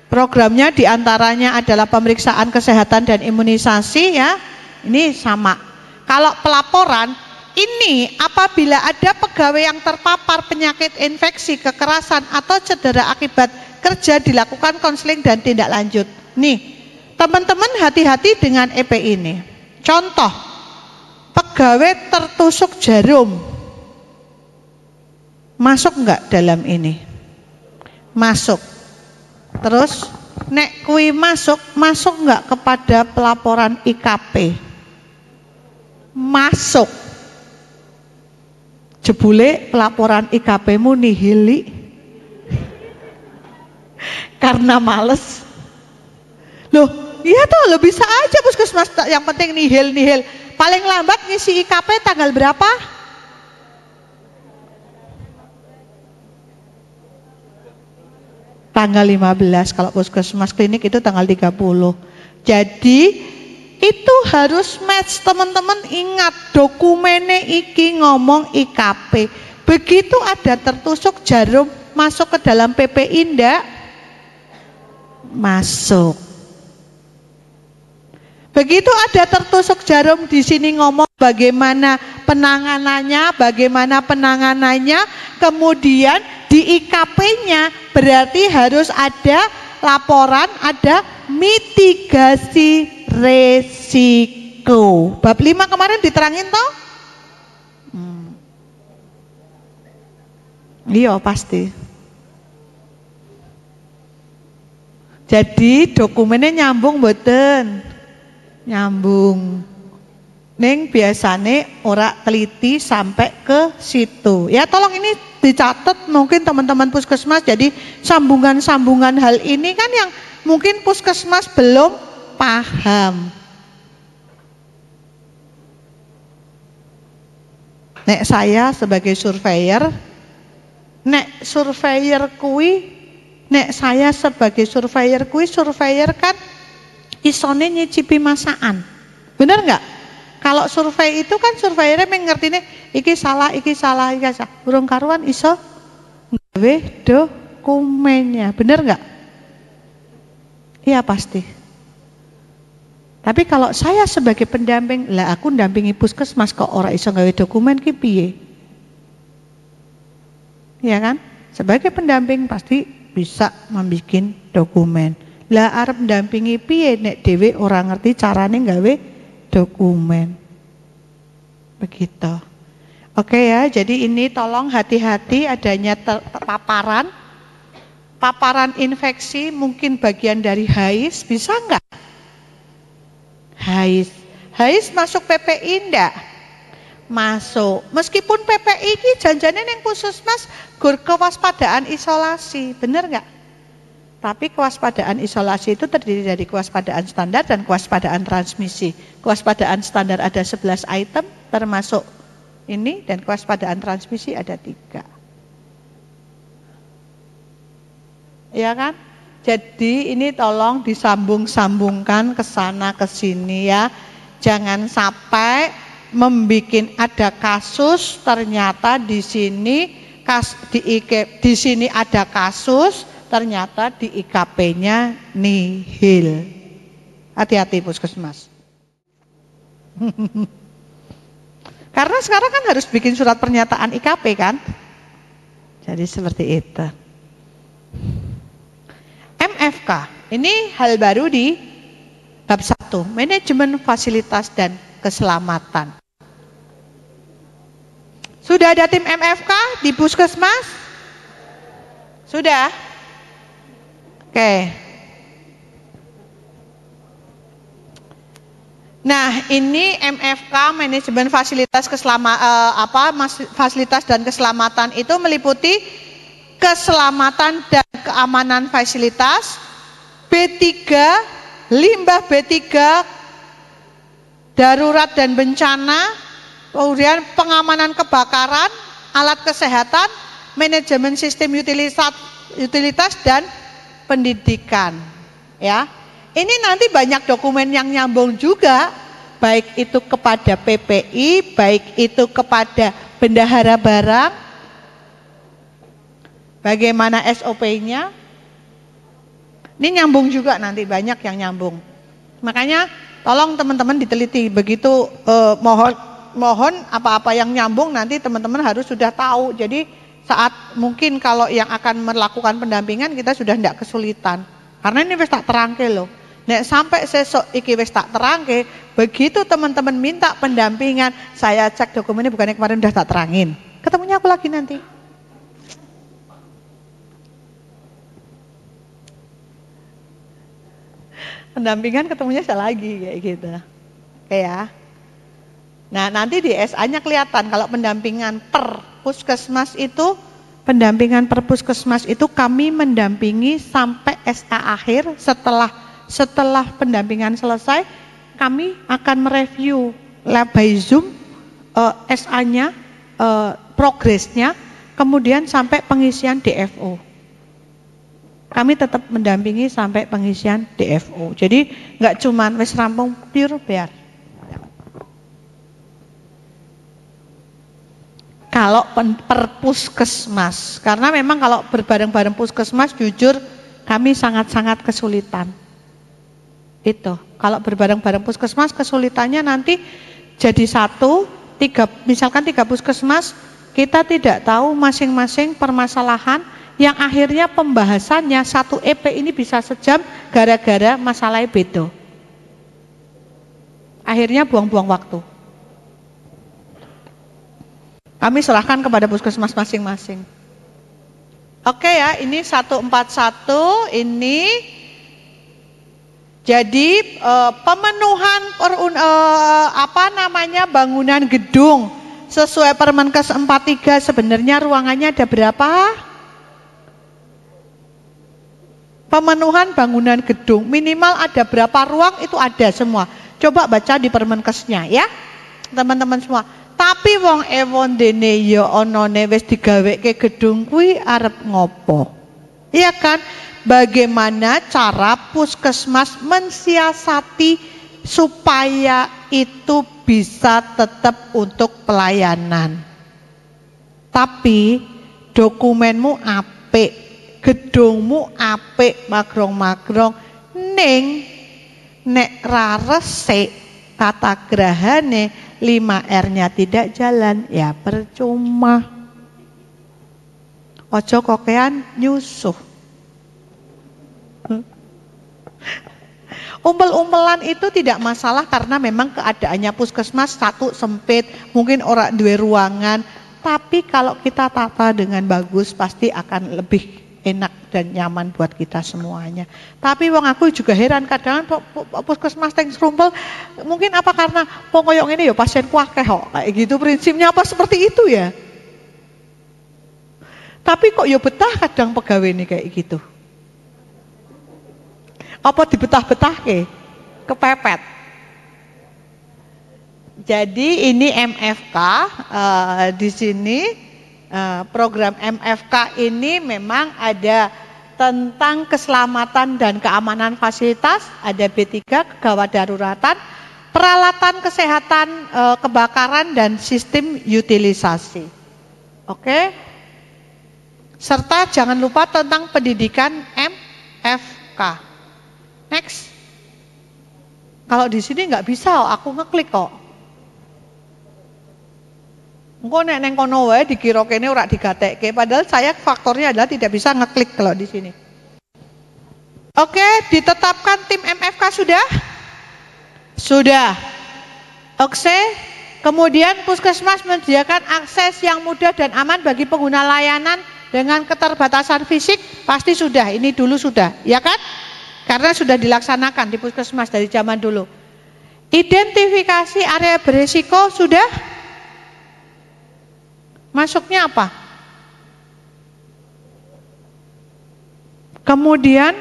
S1: Programnya diantaranya adalah pemeriksaan kesehatan dan imunisasi ya. Ini sama. Kalau pelaporan ini apabila ada pegawai yang terpapar penyakit infeksi, kekerasan atau cedera akibat kerja dilakukan konseling dan tindak lanjut. Nih, teman-teman hati-hati dengan EP ini. Contoh, pegawai tertusuk jarum. Masuk enggak dalam ini? Masuk. Terus nek kui masuk enggak kepada pelaporan IKP? Masuk. Jebule pelaporan IKP-mu nihili. karena males. Loh, iya toh, lo bisa aja puskesmas, yang penting nihil. Paling lambat ngisi IKP tanggal berapa? Tanggal 15, kalau puskesmas klinik itu tanggal 30. Jadi itu harus match, teman-teman ingat dokumennya iki ngomong IKP. Begitu ada tertusuk jarum masuk ke dalam PPI ndak? Masuk. Begitu ada tertusuk jarum di sini ngomong bagaimana penanganannya, kemudian di IKP-nya berarti harus ada laporan, ada mitigasi resiko. Bab 5 kemarin diterangin toh? Iya pasti. Jadi dokumennya nyambung mboten? Nyambung. Ning biasane ora teliti sampai ke situ. Ya tolong ini dicatat mungkin teman-teman puskesmas. Jadi sambungan-sambungan hal ini kan yang mungkin puskesmas belum paham. Nek saya sebagai surveyor, surveyor kan isone nyicipi masakan. Bener nggak? Kalau survei itu kan surveyornya mengerti nih, iki salah. Burung karuan iso gawe dokumennya. Bener nggak? Iya pasti. Tapi kalau saya sebagai pendamping, lah aku ndampingi puskesmas kok ora iso gawe dokumen ki piye? Ya kan? Sebagai pendamping pasti bisa membuat dokumen. Lah arep mendampingi piye nek dhewe ora ngerti carane gawe dokumen. Begitu. Oke ya, jadi ini tolong hati-hati adanya paparan infeksi, mungkin bagian dari HAIS, bisa enggak? HAIS masuk PPI enggak? Masuk. Meskipun PPI ini janjane ning puskesmas gur kewaspadaan isolasi, bener nggak? Tapi kewaspadaan isolasi itu terdiri dari kewaspadaan standar dan kewaspadaan transmisi. Kewaspadaan standar ada 11 item termasuk ini, dan kewaspadaan transmisi ada 3. Ya kan? Jadi ini tolong disambung-sambungkan ke sana ke sini ya. Jangan sampai membikin ada kasus ternyata di sini ada kasus ternyata di IKP-nya nihil. Hati-hati puskesmas. Karena sekarang kan harus bikin surat pernyataan IKP kan? Jadi seperti itu. MFK, ini hal baru di bab 1, manajemen fasilitas dan keselamatan. Sudah ada tim MFK di puskesmas? Sudah? Oke. Nah, ini MFK, manajemen fasilitas fasilitas dan keselamatan itu meliputi keselamatan dan keamanan fasilitas, B3, limbah B3, darurat dan bencana, kemudian pengamanan kebakaran, alat kesehatan, manajemen sistem utilitas dan pendidikan. Ya, ini nanti banyak dokumen yang nyambung juga, baik itu kepada PPI, baik itu kepada bendahara barang, bagaimana SOP-nya. Ini nyambung juga nanti, banyak yang nyambung. Makanya tolong teman-teman diteliti, begitu mohon apa-apa yang nyambung nanti teman-teman harus sudah tahu. Jadi saat mungkin kalau yang akan melakukan pendampingan kita sudah tidak kesulitan. Karena ini wis tak terangke loh. Nek sampai sesok iki wis tak terangke, begitu teman-teman minta pendampingan, saya cek dokumennya bukannya kemarin udah tak terangin. Ketemunya aku lagi nanti. Pendampingan ketemunya saya lagi kayak gitu. Oke ya. Nah, nanti di SA-nya kelihatan kalau pendampingan per puskesmas itu pendampingan perpuskesmas itu kami mendampingi sampai SA akhir. Setelah pendampingan selesai, kami akan mereview by Zoom SA-nya, progresnya, kemudian sampai pengisian DFO. Kami tetap mendampingi sampai pengisian DFO. Jadi nggak cuman wis rampung pure biar. Kalau perpuskesmas, karena memang kalau berbareng-bareng puskesmas, jujur kami sangat-sangat kesulitan. Itu, kalau berbareng-bareng puskesmas kesulitannya nanti jadi misalkan tiga puskesmas, kita tidak tahu masing-masing permasalahan yang akhirnya pembahasannya satu EP ini bisa sejam gara-gara masalah beda. Akhirnya buang-buang waktu. Kami serahkan kepada puskesmas masing-masing. Oke ya, ini 141 ini jadi pemenuhan bangunan gedung sesuai Permenkes 43 sebenarnya ruangannya ada berapa? Pemenuhan bangunan gedung minimal ada berapa ruang itu ada semua. Coba baca di Permenkesnya ya, teman-teman semua. Tapi wong ewon dene ya onone wis digaweke gedung kuwi arep ngopo? Iya kan? Bagaimana cara puskesmas mensiasati supaya itu bisa tetap untuk pelayanan. Tapi dokumenmu apik, gedungmu apik, magrong-magrong, ning nek ra resik kata grahane 5R-nya tidak jalan, ya percuma. Ojo kokean nyusuh. Umpel-umpelan itu tidak masalah karena memang keadaannya puskesmas satu sempit, mungkin orang dua ruangan. Tapi kalau kita tata dengan bagus pasti akan lebih enak dan nyaman buat kita semuanya. Tapi wong aku juga heran kadang puskesmas teng serumpel mungkin apa karena koyok ini ya pasien akeh kok kayak gitu prinsipnya apa seperti itu ya. Tapi kok ya betah kadang pegawai ini kayak gitu. Apa dibetah-betahke? Kepepet. Jadi ini MFK di sini. Program MFK ini memang ada tentang keselamatan dan keamanan fasilitas, ada B3 kegawat daruratan, peralatan kesehatan kebakaran dan sistem utilisasi. Oke. Serta jangan lupa tentang pendidikan MFK. Next. Kalau di sini nggak bisa, aku ngeklik kok. Engko nek neng kono wae dikira kene ora digatekke, padahal saya faktornya adalah tidak bisa ngeklik kalau di sini. Oke, ditetapkan tim MFK sudah? Sudah. Oke. Kemudian puskesmas menyediakan akses yang mudah dan aman bagi pengguna layanan dengan keterbatasan fisik, pasti sudah. Ini dulu sudah, ya kan? Karena sudah dilaksanakan di puskesmas dari zaman dulu. Identifikasi area berisiko sudah? Masuknya apa? Kemudian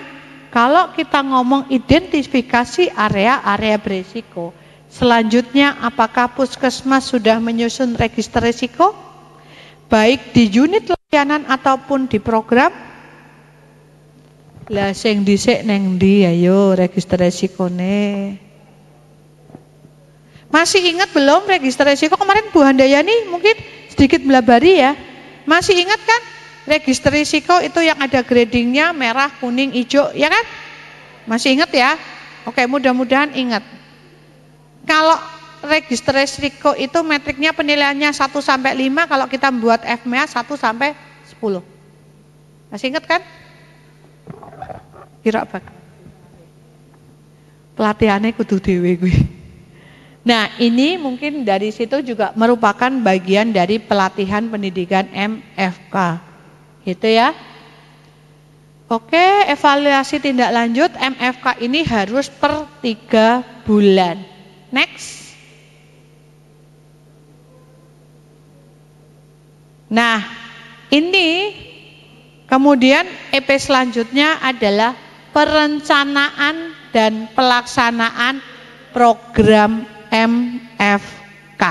S1: kalau kita ngomong identifikasi area-area berisiko, selanjutnya apakah puskesmas sudah menyusun register risiko? Baik di unit layanan ataupun di program? Lah sing dhisik neng ndi ayo register risikone. Masih ingat belum register risiko kemarin Bu Handayani mungkin sedikit melabari ya. Masih ingat kan? Register risiko itu yang ada gradingnya merah, kuning, hijau, ya kan? Masih ingat ya? Oke, mudah-mudahan ingat. Kalau register risiko itu metriknya penilaiannya 1 sampai 5, kalau kita membuat FMEA 1 sampai 10. Masih ingat kan? Kira apa? Pelatihannya kudu dhewe kuwi. Nah ini mungkin dari situ juga merupakan bagian dari pelatihan pendidikan MFK gitu ya. Oke, evaluasi tindak lanjut MFK ini harus per 3 bulan. Next. Nah ini kemudian EP selanjutnya adalah perencanaan dan pelaksanaan program MFK.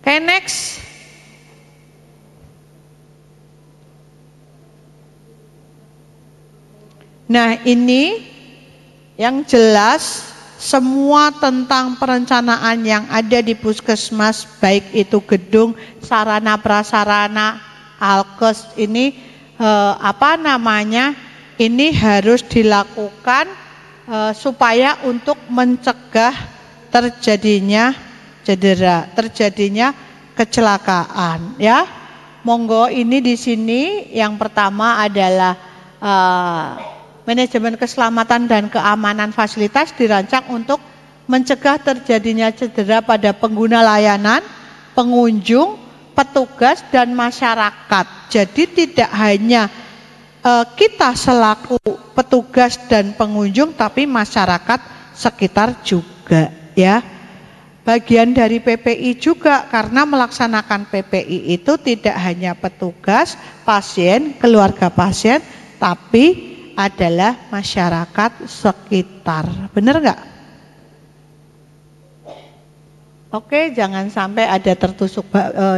S1: Oke, next. Nah, ini yang jelas semua tentang perencanaan yang ada di puskesmas, baik itu gedung, sarana prasarana, alkes ini ini harus dilakukan supaya untuk mencegah terjadinya cedera, terjadinya kecelakaan, ya. Monggo, ini di sini yang pertama adalah manajemen keselamatan dan keamanan fasilitas dirancang untuk mencegah terjadinya cedera pada pengguna layanan, pengunjung, petugas, dan masyarakat. Jadi tidak hanya kita selaku petugas dan pengunjung, tapi masyarakat sekitar juga, ya. Bagian dari PPI juga, karena melaksanakan PPI itu tidak hanya petugas, pasien, keluarga pasien, tapi adalah masyarakat sekitar. Benar nggak? Oke, jangan sampai ada tertusuk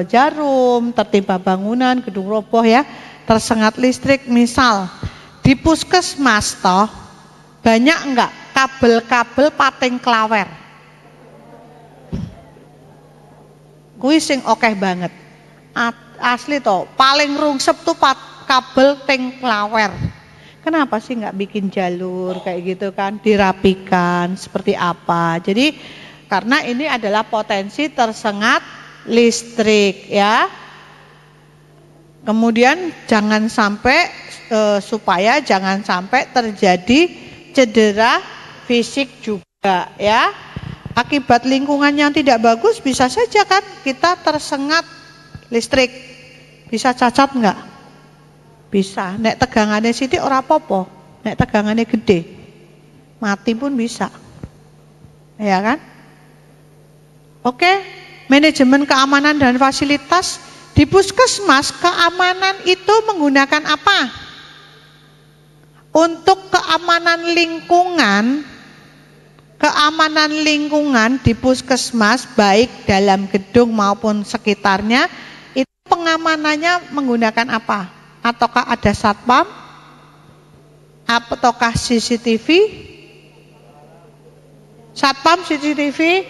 S1: jarum, tertimpa bangunan, gedung roboh, ya, tersengat listrik. Misal di puskesmas toh banyak enggak kabel-kabel pating klawer? Kuwi sing okeh banget. Asli toh, paling rungsep tuh kabel ting klawer. Kenapa sih nggak bikin jalur kayak gitu kan, dirapikan seperti apa? Jadi karena ini adalah potensi tersengat listrik, ya. Kemudian jangan sampai supaya jangan sampai terjadi cedera fisik juga, ya. Akibat lingkungan yang tidak bagus bisa saja kan kita tersengat listrik. Bisa cacat nggak? Bisa. Nek tegangannya sithik ora apa-apa, nek tegangannya gede mati pun bisa, ya kan? Oke, manajemen keamanan dan fasilitas di puskesmas. Keamanan itu menggunakan apa? Untuk keamanan lingkungan di puskesmas, baik dalam gedung maupun sekitarnya, itu pengamanannya menggunakan apa? Ataukah ada satpam? Ataukah CCTV? Satpam, CCTV,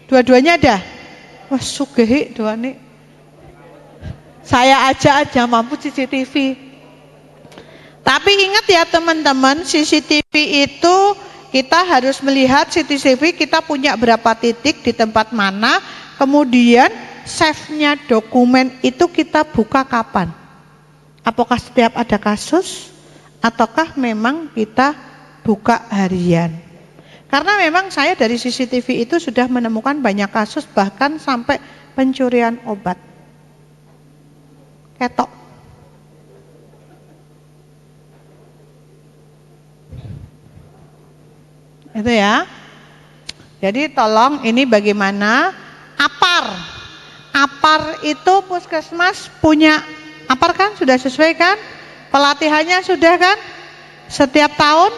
S1: dua-duanya ada? Wah, sugih doane. Saya aja mampu CCTV. Tapi ingat ya teman-teman, CCTV itu kita harus melihat CCTV kita punya berapa titik di tempat mana, kemudian save-nya dokumen itu kita buka kapan? Apakah setiap ada kasus ataukah memang kita buka harian? Karena memang saya dari CCTV itu sudah menemukan banyak kasus, bahkan sampai pencurian obat. Ketok. Itu ya. Jadi tolong ini bagaimana APAR itu puskesmas punya APAR kan, sudah sesuai kan? Pelatihannya sudah kan? Setiap tahun?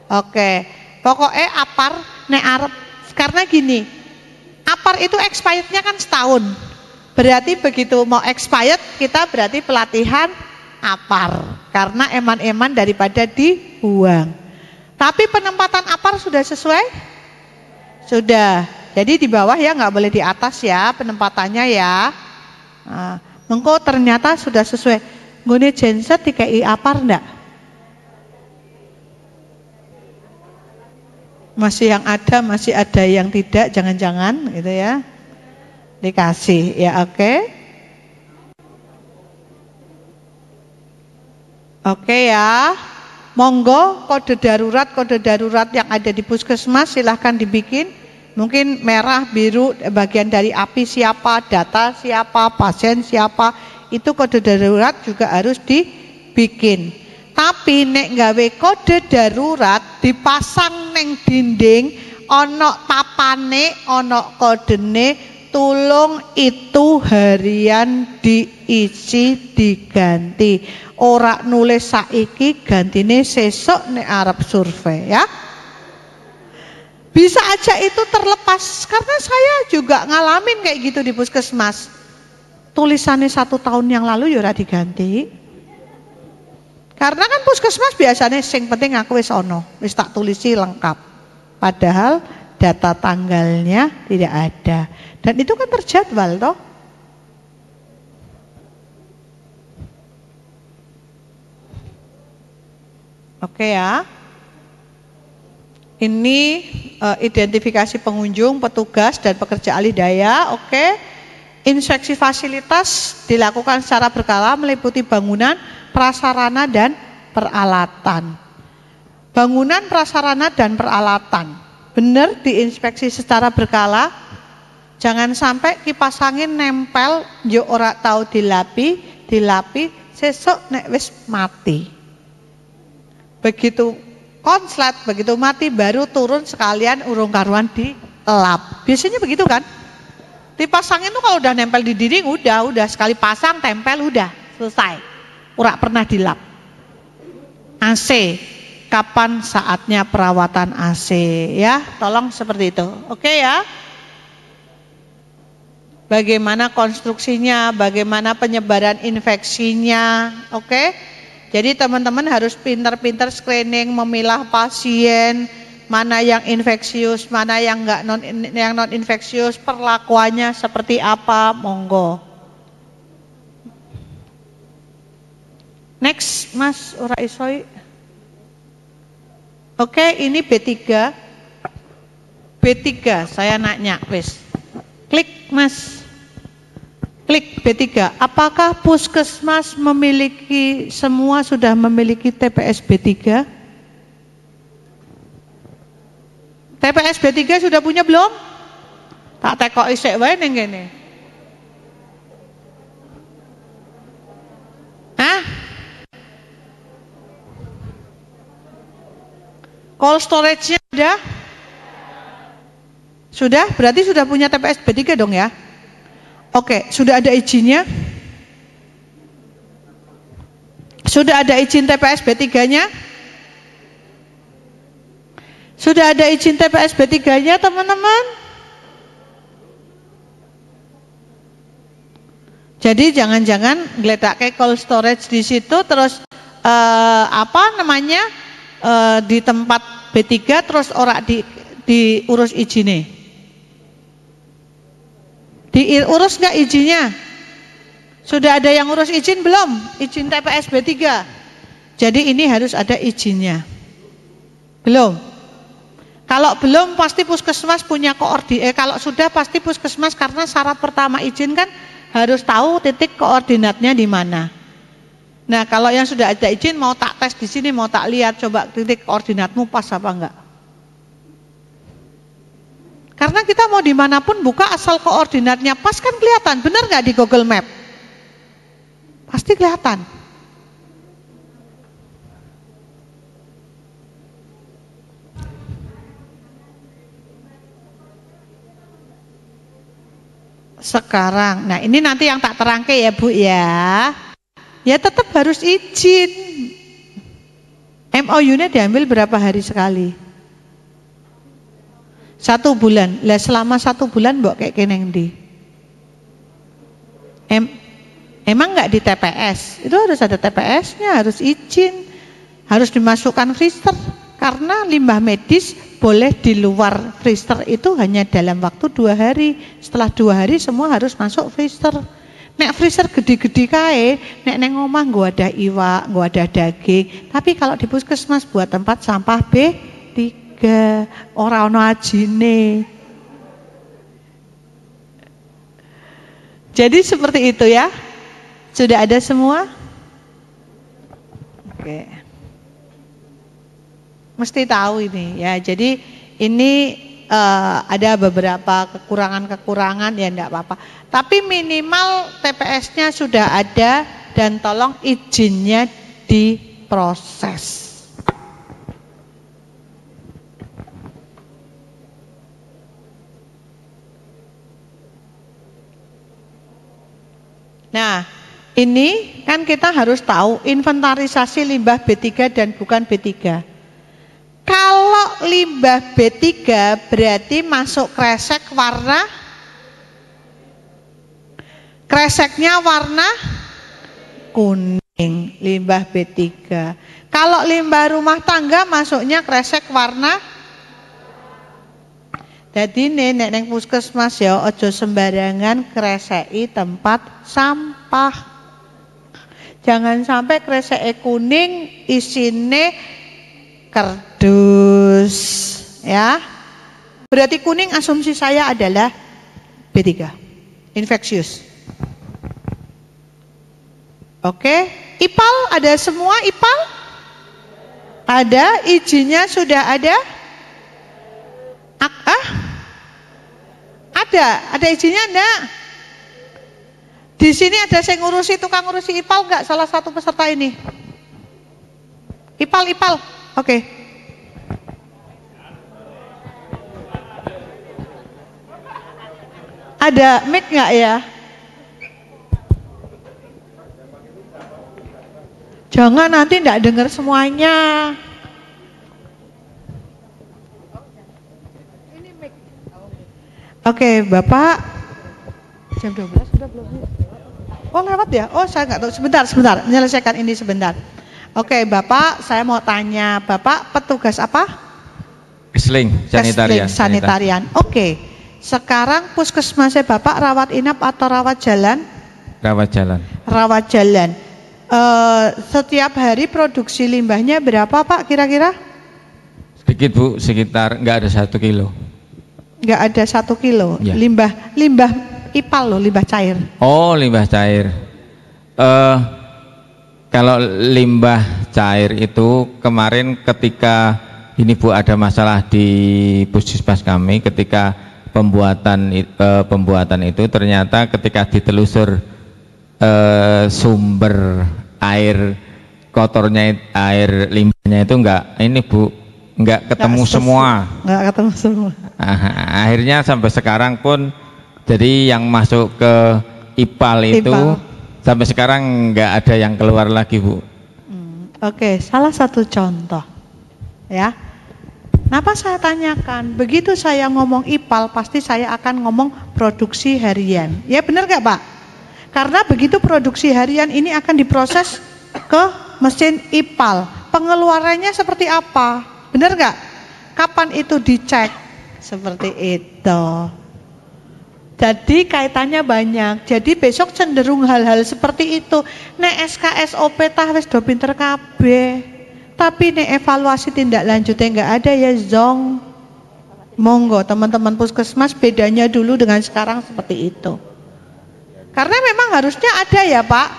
S1: Oke. Pokoknya APAR nek arep, karena gini, APAR itu expirednya kan setahun. Berarti begitu mau expired kita berarti pelatihan APAR, karena eman-eman daripada dibuang. Tapi penempatan APAR sudah sesuai? Sudah. Jadi di bawah ya, nggak boleh di atas ya penempatannya ya. Nah, mengko ternyata sudah sesuai. Nggone genset dikai APAR enggak? Masih ada yang tidak, jangan-jangan gitu ya. Dikasih ya, oke. Oke ya. Monggo kode darurat yang ada di puskesmas silahkan dibikin. Mungkin merah, biru, bagian dari API siapa, data siapa, pasien siapa, itu kode darurat juga harus dibikin. Tapi nek gawe kode darurat dipasang neng dinding, ono tapane, ono kodene, tulung itu harian diisi diganti. Ora nulis saiki gantine sesuk nek arep survei ya. Bisa aja itu terlepas karena saya juga ngalamin kayak gitu di puskesmas. Tulisannya 1 tahun yang lalu ya ora diganti. Karena kan puskesmas biasanya sing penting aku wis ono, wis tak tulisi lengkap. Padahal data tanggalnya tidak ada. Dan itu kan terjadwal toh. Oke ya. Ini identifikasi pengunjung, petugas dan pekerja alih daya. Oke. Inspeksi fasilitas dilakukan secara berkala meliputi bangunan, prasarana dan peralatan. Bangunan, prasarana dan peralatan. Benar diinspeksi secara berkala. Jangan sampai kipas angin nempel yo ora tahu dilapi, sesuk nek wis mati. Begitu konslet, begitu mati baru turun sekalian urung karuan dilap. Biasanya begitu kan? Dipasangin tuh kalau udah nempel di dinding udah sekali pasang tempel udah selesai. Ora pernah dilap. AC, kapan saatnya perawatan AC ya? Tolong seperti itu. Oke ya? Bagaimana konstruksinya, bagaimana penyebaran infeksinya, oke? Jadi teman-teman harus pintar-pintar screening, memilah pasien, mana yang infeksius, mana yang non infeksius, perlakuannya seperti apa, monggo. Next, Mas ora isoi. Oke, ini B3. B3 saya nanya, wis. Klik, Mas. Klik B3, apakah puskesmas sudah memiliki TPS B3? TPS B3 sudah punya belum? Tak tekok isek wae ning kene. Hah? Cold storage-nya sudah? Sudah? Berarti sudah punya TPS B3 dong ya? Oke, sudah ada izinnya? Sudah ada izin TPS B3-nya? Sudah ada izin TPS B3-nya, teman-teman? Jadi jangan-jangan ngeledakke cold storage di situ terus di tempat B3 terus ora diurus izinnya. Diurus nggak izinnya? Sudah ada yang urus izin belum? Izin TPS B3. Jadi ini harus ada izinnya. Belum? Kalau belum pasti puskesmas punya kalau sudah pasti puskesmas karena syarat pertama izin kan harus tahu titik koordinatnya di mana. Nah kalau yang sudah ada izin mau tak tes di sini, mau tak lihat coba titik koordinatmu pas apa enggak? Karena kita mau dimanapun buka asal koordinatnya pas kan kelihatan, benar nggak di Google Map? Pasti kelihatan. Sekarang, nah ini nanti yang tak terangke ya Bu ya. Ya tetap harus izin. MOU-nya diambil berapa hari sekali? 1 bulan. Lah selama 1 bulan mbok kayak keneng di. Emang nggak di TPS? Itu harus ada TPS-nya, harus izin, harus dimasukkan freezer. Karena limbah medis boleh di luar freezer itu hanya dalam waktu 2 hari. Setelah 2 hari semua harus masuk freezer. Nek freezer gede-gede kae, nek neng omah gua ada iwak, gua ada daging. Tapi kalau di puskesmas buat tempat sampah B3. Ora ono ajine. Jadi seperti itu ya. Sudah ada semua? Oke. Mesti tahu ini ya. Jadi ini ada beberapa kekurangan-kekurangan ya enggak apa-apa. Tapi minimal TPS-nya sudah ada dan tolong izinnya diproses. Nah, ini kan kita harus tahu inventarisasi limbah B3 dan bukan B3. Kalau limbah B3 berarti masuk kresek kreseknya warna kuning, limbah B3. Kalau limbah rumah tangga masuknya kresek warna. Jadi nenek neng puskesmas ya ojo sembarangan kreseki tempat sampah. Jangan sampai kreseki kuning isine kardus ya. Berarti kuning asumsi saya adalah B3, infeksius. Oke, IPAL ada semua IPAL? Ada, izinnya sudah ada? Ada izinnya enggak? Di sini ada saya ngurusi tukang ngurusi IPAL enggak salah satu peserta ini? IPAL, oke. Ada mic enggak ya? Jangan nanti enggak dengar semuanya. Oke, Bapak. Jam 12 sudah belum? Oh, lewat ya? Oh, saya nggak tahu. Sebentar. Menyelesaikan ini sebentar. Oke, Bapak, saya mau tanya. Bapak petugas apa?
S3: Kesling,
S1: sanitarian. Oke. Sekarang puskesmasnya Bapak rawat inap atau rawat jalan? Rawat jalan. Setiap hari produksi limbahnya berapa Pak kira-kira?
S3: Sedikit Bu, sekitar nggak ada 1 kilo.
S1: Nggak ada 1 kilo. Ya. Limbah IPAL loh, limbah cair.
S3: Oh, limbah cair. Kalau limbah cair itu kemarin ketika ini Bu ada masalah di puskesmas kami ketika pembuatan itu ternyata ketika ditelusur sumber air kotornya, air limbahnya itu enggak ketemu semua.
S1: Enggak ketemu semua.
S3: Akhirnya sampai sekarang pun jadi yang masuk ke IPAL itu sampai sekarang enggak ada yang keluar lagi Bu.
S1: Oke, salah satu contoh ya. Kenapa saya tanyakan? Begitu saya ngomong IPAL pasti saya akan ngomong produksi harian. Ya benar gak Pak? Karena begitu produksi harian ini akan diproses ke mesin IPAL. Pengeluarannya seperti apa? Benar gak? Kapan itu dicek? Seperti itu. Jadi kaitannya banyak. Jadi besok cenderung hal-hal seperti itu. Nek SKSOP tah wis do pinter kabeh. Tapi nek evaluasi tindak lanjutnya enggak ada ya zong. Monggo teman-teman puskesmas bedanya dulu dengan sekarang seperti itu. Karena memang harusnya ada ya Pak.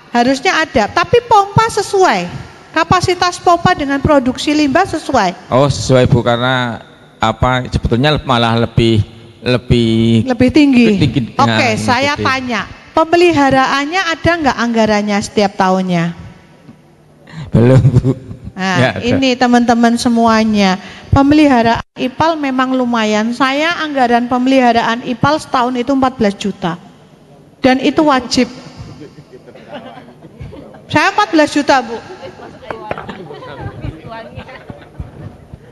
S1: Harusnya ada, tapi pompa sesuai. Kapasitas pompa dengan produksi limbah sesuai.
S3: Oh, sesuai Bu, karena sebetulnya malah lebih
S1: tinggi. Oke, saya tanya, pemeliharaannya ada nggak anggarannya setiap tahunnya?
S3: Belum Bu.
S1: Nah, ini teman-teman semuanya, pemeliharaan IPAL memang lumayan. Saya anggaran pemeliharaan IPAL setahun itu 14 juta. Dan itu wajib. Saya 14 juta Bu.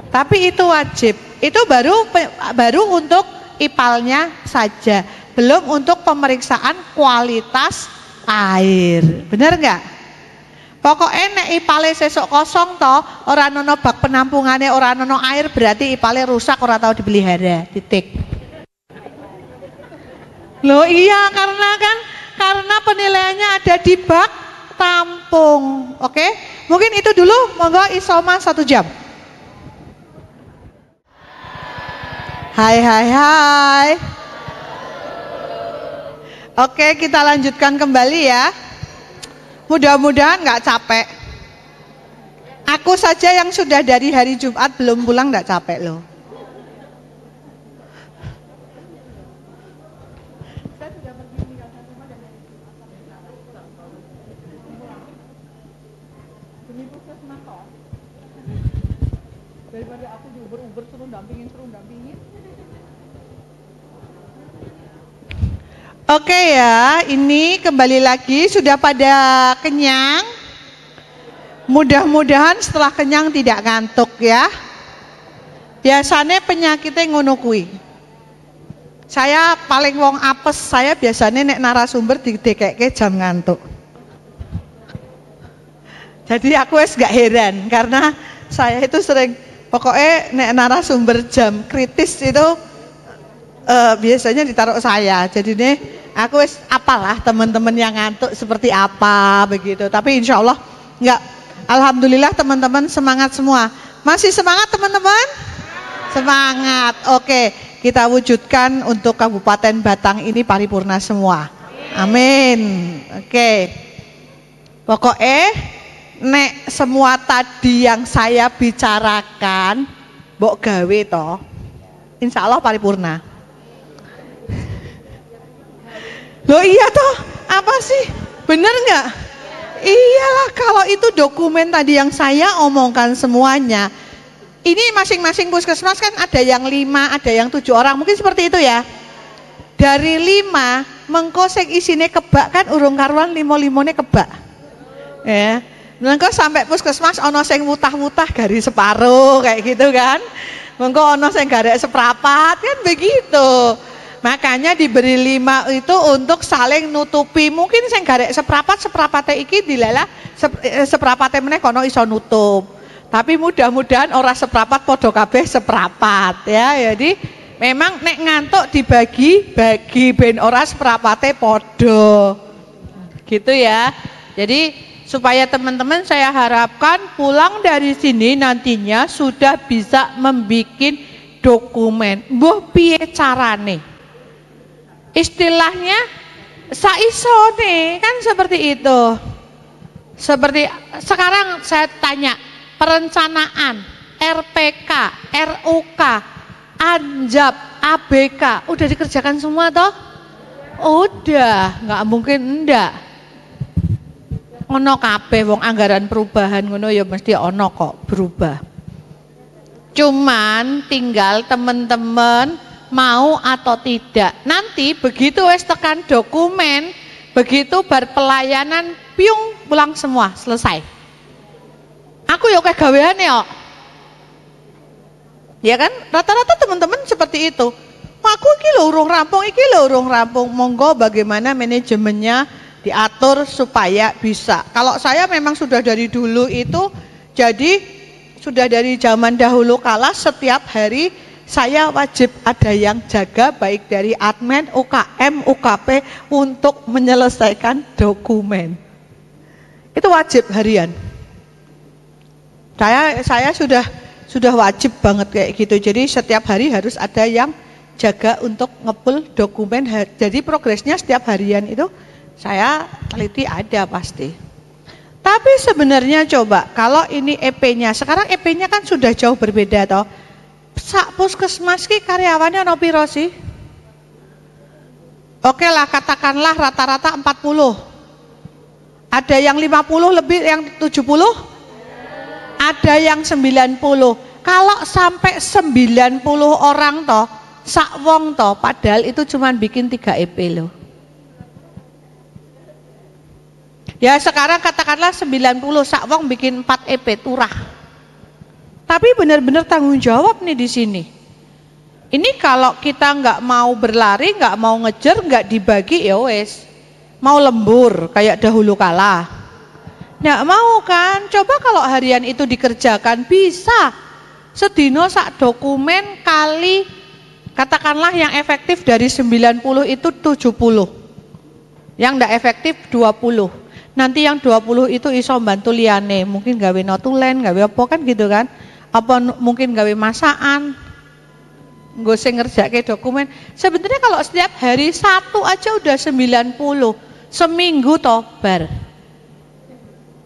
S1: Tapi itu wajib. Itu baru untuk IPAL-nya saja. Belum untuk pemeriksaan kualitas air. Benar nggak? Pokoknya nek IPAL-e sesuk kosong toh, ora ono bak penampungane, ora ono air, berarti IPAL-e rusak, ora tahu dipelihara. Titik. Loh iya, karena penilaiannya ada di bak tampung. Oke? Mungkin itu dulu, monggo Isoma 1 jam. Hai. Oke, kita lanjutkan kembali ya. Mudah-mudahan nggak capek. Aku saja yang sudah dari hari Jumat belum pulang nggak capek loh. Daripada aku diuber-uber suruh dampingin. Oke ya, ini kembali lagi sudah pada kenyang. Mudah-mudahan setelah kenyang tidak ngantuk ya. Biasanya penyakitnya ngono kuwi. Saya paling wong apes, saya biasanya nek narasumber didekeke jam ngantuk. Jadi aku wis gak heran karena saya itu sering pokoknya nek narasumber jam kritis itu biasanya ditaruh saya. Jadi nih aku wis apalah teman-teman yang ngantuk seperti apa begitu. Tapi insya Allah enggak. Alhamdulillah teman-teman semangat semua. Masih semangat teman-teman? Semangat. Oke, kita wujudkan untuk Kabupaten Batang ini paripurna semua. Amin. Oke. Pokoknya nek semua tadi yang saya bicarakan mbok gawe toh. Insya Allah paripurna. Loh iya toh, apa sih? Bener nggak? Iyalah, kalau itu dokumen tadi yang saya omongkan semuanya. Ini masing-masing puskesmas kan ada yang 5, ada yang 7 orang, mungkin seperti itu ya. Dari 5, mengkosek isine kebak kan urung karuan 5-5-ne kebak. Ya. Mengko sampai puskesmas ono sing wutah-wutah garis separuh kayak gitu kan. Mengko ono sing garek seprapat kan begitu. Makanya diberi 5 itu untuk saling nutupi. Mungkin sing garek seprapate iki dilala seprapate meneh kono iso nutup. Tapi mudah-mudahan ora seprapat padha kabeh seprapat ya. Jadi memang nek ngantuk dibagi-bagi ben ora seprapate padha. Gitu ya. Jadi supaya teman-teman saya harapkan pulang dari sini nantinya sudah bisa membikin dokumen. Mbuh piye carane? Istilahnya saisone kan seperti itu. Seperti sekarang saya tanya, perencanaan, RPK, RUK, Anjab, ABK udah dikerjakan semua toh? Udah, nggak mungkin enggak. Ono kabeh wong anggaran perubahan ngono ya mesti ono kok berubah. Cuman tinggal teman-teman mau atau tidak. Nanti begitu wis tekan dokumen, begitu bar pelayanan piung pulang semua, selesai. Aku ya kayak gaweane kok. Ya kan? Rata-rata teman-teman seperti itu. Aku iki lho urung rampung, iki lho urung rampung. Monggo bagaimana manajemennya diatur supaya bisa. Kalau saya memang sudah dari dulu itu, jadi sudah dari zaman dahulu kala setiap hari saya wajib ada yang jaga baik dari admin, UKM, UKP untuk menyelesaikan dokumen. Itu wajib harian. Saya sudah wajib banget kayak gitu. Jadi setiap hari harus ada yang jaga untuk ngepul dokumen. Jadi progresnya setiap harian itu saya teliti ada pasti. Tapi sebenarnya coba kalau ini EP-nya, sekarang EP-nya kan sudah jauh berbeda toh. Sak puskesmas ki karyawannya ono piro sih? Oke lah katakanlah rata-rata 40. Ada yang 50 lebih, yang 70? Ada yang 90. Kalau sampai 90 orang toh, sak wong toh, padahal itu cuma bikin 3 EP loh. Ya sekarang katakanlah 90 sak wong bikin 4 EP turah. Tapi benar-benar tanggung jawab nih di sini. Ini kalau kita nggak mau berlari, nggak mau ngejar, nggak dibagi ya wes. Mau lembur kayak dahulu kala. Nggak mau kan? Coba kalau harian itu dikerjakan bisa. Sedino sak dokumen kali katakanlah yang efektif dari 90 itu 70. Yang nggak efektif 20. Nanti yang 20 itu iso bantu liane, mungkin gawe notulen, gawe apa kan gitu kan? Apa mungkin gawe masakan, nggo sing ngerjake dokumen. Sebenarnya kalau setiap hari satu aja udah 90, seminggu toh bar.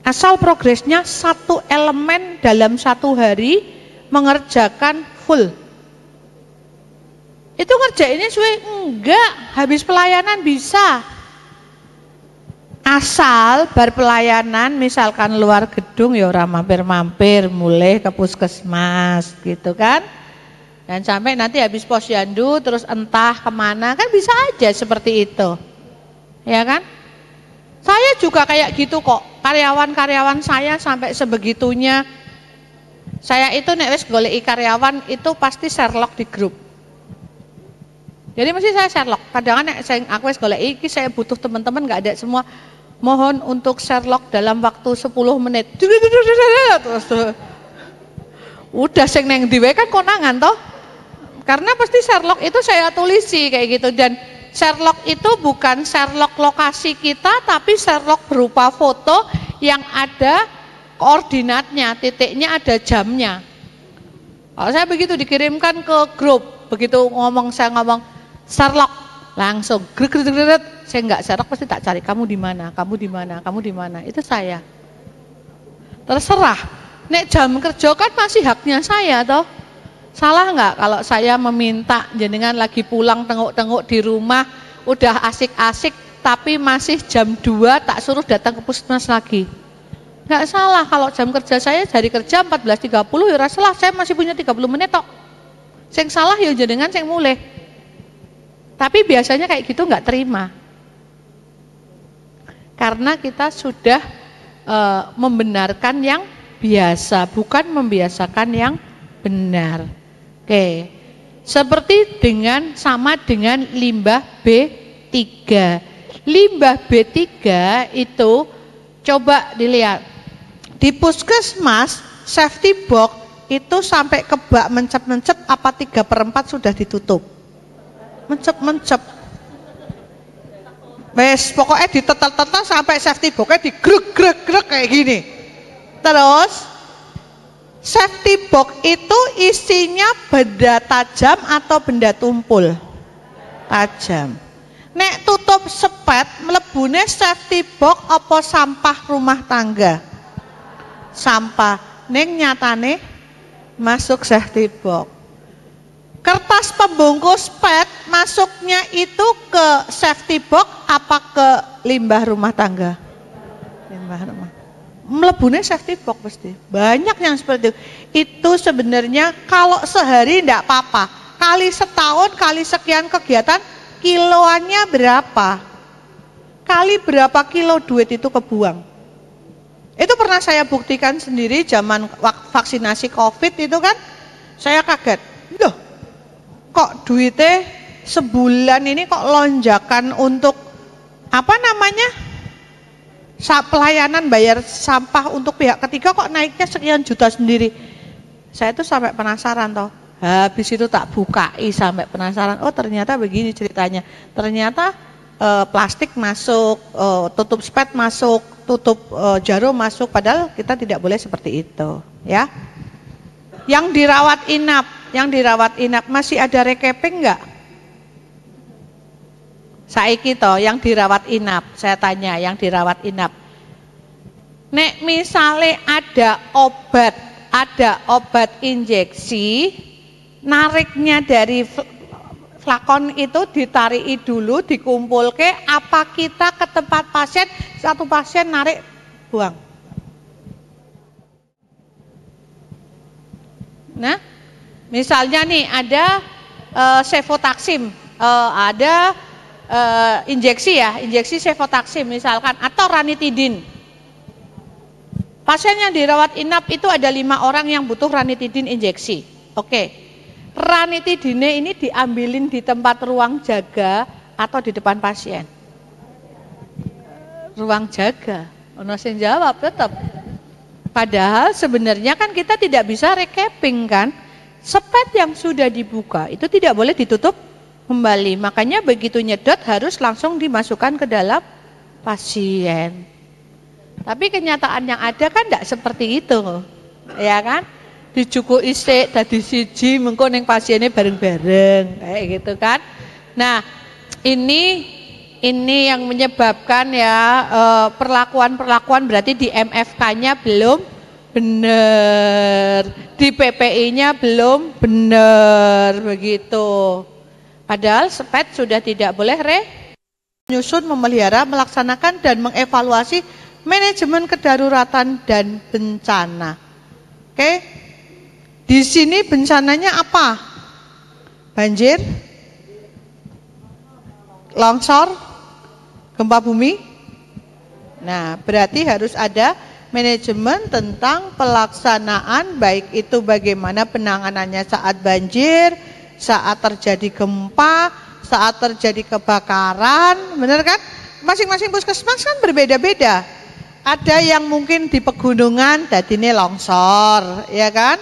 S1: Asal progresnya satu elemen dalam satu hari mengerjakan full. Itu ngerjainnya suwe enggak, habis pelayanan bisa. Asal bar pelayanan misalkan luar gedung ya ora mampir-mampir mulai ke puskesmas gitu kan. Dan sampai nanti habis posyandu terus entah kemana kan bisa aja seperti itu. Ya kan? Saya juga kayak gitu kok. Karyawan-karyawan saya sampai sebegitunya. Saya itu nek wis goleki karyawan itu pasti Sherlock di grup. Jadi mesti saya Sherlock. Kadang-kadang nek aku wis goleki iki saya butuh teman-teman enggak ada semua. Mohon untuk Sherlock dalam waktu 10 menit. Terus udah sing neng diwe kan konangan toh. Karena pasti Sherlock itu saya tulisi kayak gitu, dan Sherlock itu bukan Sherlock lokasi kita, tapi Sherlock berupa foto yang ada koordinatnya, titiknya, ada jamnya. Kalau saya begitu dikirimkan ke grup, begitu saya ngomong Sherlock, langsung greg, saya nggak Sherlock pasti tak cari kamu di mana, kamu di mana, kamu di mana, itu saya. Terserah, nek jam kerja kan masih haknya saya toh. Salah nggak kalau saya meminta jenengan lagi pulang tengok-tengok di rumah, udah asik-asik, tapi masih jam 2 tak suruh datang ke puskesmas lagi. Nggak salah kalau jam kerja saya dari kerja 14.30 ya salah, saya masih punya 30 menit tok. Sing salah ya jenengan sing mulai. Tapi biasanya kayak gitu nggak terima. Karena kita sudah membenarkan yang biasa, bukan membiasakan yang benar. Oke. Seperti sama dengan limbah B3. Limbah B3 itu coba dilihat. Di puskesmas safety box itu sampai ke bak mencep-mencep apa 3/4 sudah ditutup. Mencep-mencep. Wes pokoknya ditetel-tetel sampai safety box-nya digrek-grek kayak gini. Terus safety box itu isinya benda tajam atau benda tumpul? Tajam. Nek tutup sepet mlebune safety box apa sampah rumah tangga? Sampah. Ning nyatane masuk safety box. Kertas pembungkus PET masuknya itu ke safety box apa ke limbah rumah tangga? Limbah rumah. Mlebune safety box pasti. Banyak yang seperti itu. Itu sebenarnya kalau sehari enggak apa-apa. Kali setahun, kali sekian kegiatan, kiloannya berapa? Kali berapa kilo duit itu kebuang? Itu pernah saya buktikan sendiri zaman vaksinasi COVID itu kan. Saya kaget. Loh, kok duitnya sebulan ini kok lonjakan untuk apa namanya? Pelayanan bayar sampah untuk pihak ketiga kok naiknya sekian juta sendiri. Saya tuh sampai penasaran toh. Habis itu tak bukai sampai penasaran. Oh ternyata begini ceritanya. Ternyata plastik masuk, tutup spet masuk, tutup jarum masuk. Padahal kita tidak boleh seperti itu, ya. Yang dirawat inap masih ada recapping enggak? Saiki toh yang dirawat inap, saya tanya yang dirawat inap. Nek misale ada obat injeksi, nariknya dari flakon itu ditariki dulu, dikumpulke, apa kita ke tempat pasien, satu pasien narik buang. Nah, misalnya nih ada cefotaxim, ada injeksi cefotaxim misalkan, atau ranitidin. Pasien yang dirawat inap itu ada 5 orang yang butuh ranitidin injeksi. Oke, ranitidinnya ini diambilin di tempat ruang jaga atau di depan pasien? Ruang jaga. Ono sing jawab tetap. Padahal sebenarnya kan kita tidak bisa recapping kan. Sepet yang sudah dibuka itu tidak boleh ditutup kembali. Makanya begitu nyedot harus langsung dimasukkan ke dalam pasien. Tapi kenyataan yang ada kan tidak seperti itu, ya kan? Dicukup isik, tadi siji, mengko ning pasiennya bareng-bareng, kayak gitu kan? Nah, ini yang menyebabkan ya perlakuan berarti di MFK-nya belum benar, di PPI-nya belum benar, begitu. Padahal sepet sudah tidak boleh menyusun, memelihara, melaksanakan dan mengevaluasi manajemen kedaruratan dan bencana. Oke. Di sini bencananya apa? Banjir, longsor, Gempa bumi? Nah, berarti harus ada manajemen tentang pelaksanaan, baik itu bagaimana penanganannya saat banjir, saat terjadi gempa, saat terjadi kebakaran, benar kan? Masing-masing puskesmas kan berbeda-beda. Ada yang mungkin di pegunungan dadine longsor, ya kan?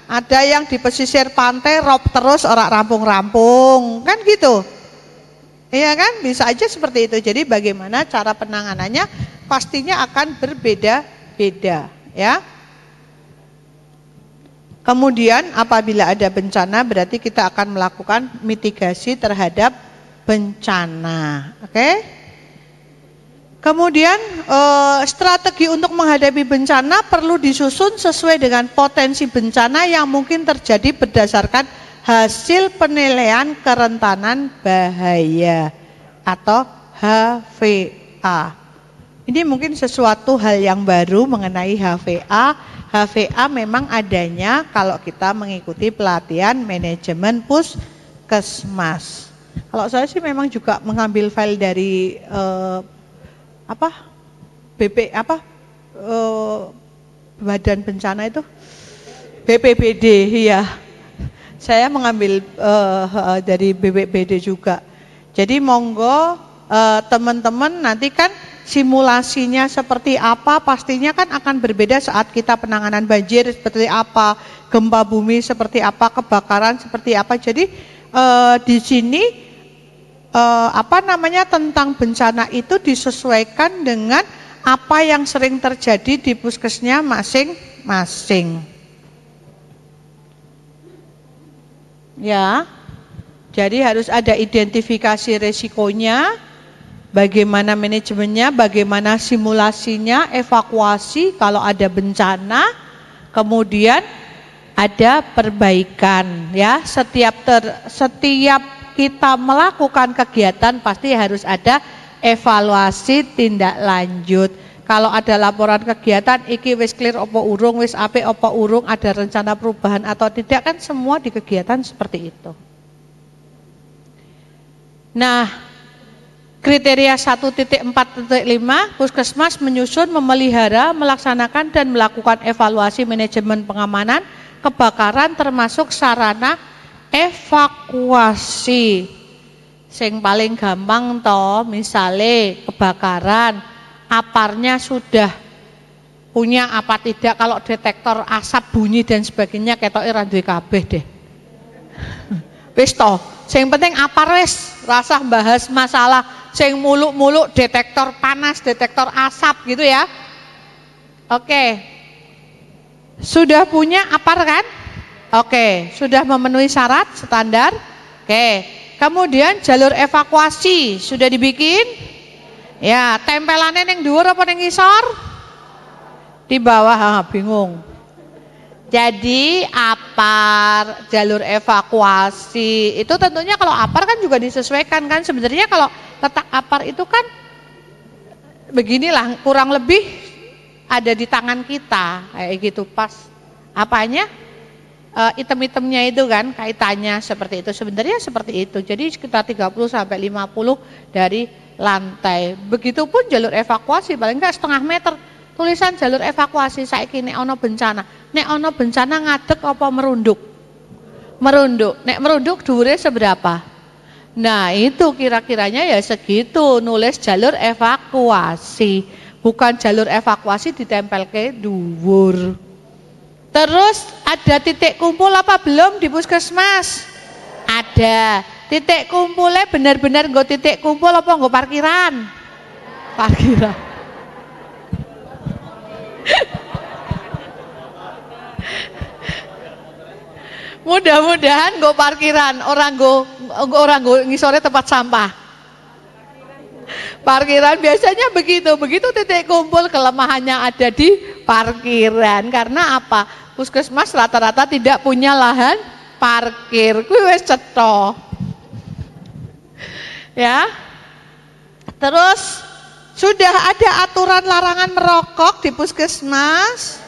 S1: Ada yang di pesisir pantai rob terus ora rampung-rampung, kan gitu. Iya kan? Bisa aja seperti itu. Jadi bagaimana cara penanganannya pastinya akan berbeda-beda, ya. Kemudian apabila ada bencana berarti kita akan melakukan mitigasi terhadap bencana. Oke? Kemudian strategi untuk menghadapi bencana perlu disusun sesuai dengan potensi bencana yang mungkin terjadi berdasarkan hasil penilaian kerentanan bahaya atau HVA. Ini mungkin sesuatu hal yang baru mengenai HVA. HVA memang adanya kalau kita mengikuti pelatihan manajemen puskesmas. Kalau saya sih memang juga mengambil file dari badan bencana itu BPBD, iya. Saya mengambil dari BPBD juga. Jadi monggo teman-teman nanti kan simulasinya seperti apa, pastinya kan akan berbeda saat kita penanganan banjir seperti apa, gempa bumi seperti apa, kebakaran seperti apa. Jadi di sini tentang bencana itu disesuaikan dengan apa yang sering terjadi di puskesnya masing-masing. Ya. Jadi harus ada identifikasi resikonya, bagaimana manajemennya, bagaimana simulasinya, evakuasi kalau ada bencana, kemudian ada perbaikan, ya. Setiap kita melakukan kegiatan pasti harus ada evaluasi tindak lanjut. Kalau ada laporan kegiatan iki wis clear opo urung, wis apik opo urung, ada rencana perubahan atau tidak, kan semua di kegiatan seperti itu. Nah, kriteria 1.4.5 puskesmas menyusun, memelihara, melaksanakan dan melakukan evaluasi manajemen pengamanan kebakaran termasuk sarana evakuasi. Sing paling gampang toh, misale kebakaran, aparnya sudah punya apa tidak, kalau detektor asap bunyi dan sebagainya ketoke ra duwe kabeh deh. Wis toh, sing penting apar wis, rasah bahas masalah sing muluk-muluk detektor panas, detektor asap gitu ya. Oke. Sudah punya apar kan? Oke, sudah memenuhi syarat standar. Oke. Kemudian jalur evakuasi sudah dibikin? Ya, tempelannya yang dhuwur apa yang ngisor? Di bawah, bingung. Jadi apar, jalur evakuasi itu tentunya kalau apar kan juga disesuaikan kan. Sebenarnya kalau letak apar itu kan beginilah, kurang lebih ada di tangan kita kayak gitu, pas apanya item-itemnya itu kan kaitannya seperti itu. Sebenarnya seperti itu. Jadi sekitar 30 sampai 50 dari lantai. Begitupun jalur evakuasi paling enggak setengah meter. Tulisan jalur evakuasi saiki nek ana bencana. Nek ana bencana ngadeg apa merunduk? Merunduk. Nek merunduk dhuwure seberapa? Nah, itu kira-kiranya ya segitu, nulis jalur evakuasi. Bukan jalur evakuasi ditempel ke dhuwur. Terus ada titik kumpul apa belum di puskesmas? Ada. Titik kumpulnya benar-benar nggo titik kumpul apa nggo parkiran? Parkiran. Mudah-mudahan nggo parkiran, orang nggo ngisore tempat sampah. Parkiran biasanya begitu titik kumpul kelemahannya ada di parkiran. Karena apa? Puskesmas rata-rata tidak punya lahan parkir. Kuwi wis cetha. Ya. Terus sudah ada aturan larangan merokok di puskesmas.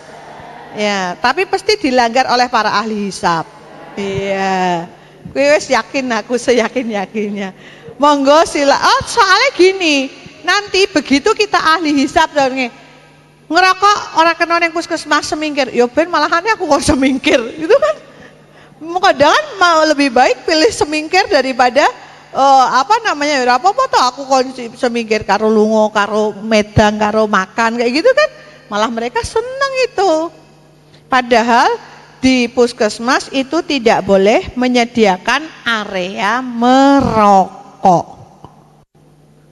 S1: Ya, tapi pasti dilanggar oleh para ahli hisab. Iya. Kuwi wis yakin, aku seyakin-yakinnya. Monggo sila. Oh, soalnya gini, nanti begitu kita ahli hisab ngerokok orang kena yang puskesmas semingkir, ya ben malahannya aku kok semingkir, itu kan. Kadang mau lebih baik pilih semingkir daripada apa-apa tuh aku konsumsi semingkir karo lungo, karo medang, karo makan kayak gitu kan. Malah mereka senang itu. Padahal di puskesmas itu tidak boleh menyediakan area merokok.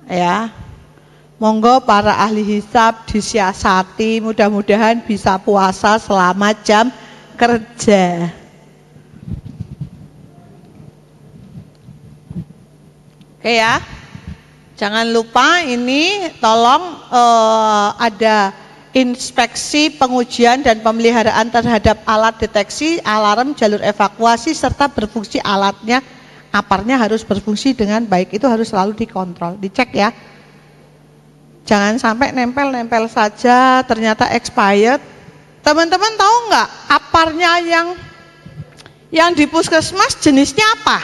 S1: Ya. Monggo para ahli hisab disiasati, mudah-mudahan bisa puasa selama jam kerja. Oke ya, jangan lupa ini tolong ada inspeksi, pengujian dan pemeliharaan terhadap alat deteksi, alarm, jalur evakuasi serta berfungsi alatnya, aparnya harus berfungsi dengan baik, itu harus selalu dikontrol, dicek ya. Jangan sampai nempel-nempel saja ternyata expired. Teman-teman tahu nggak aparnya yang di puskesmas jenisnya apa?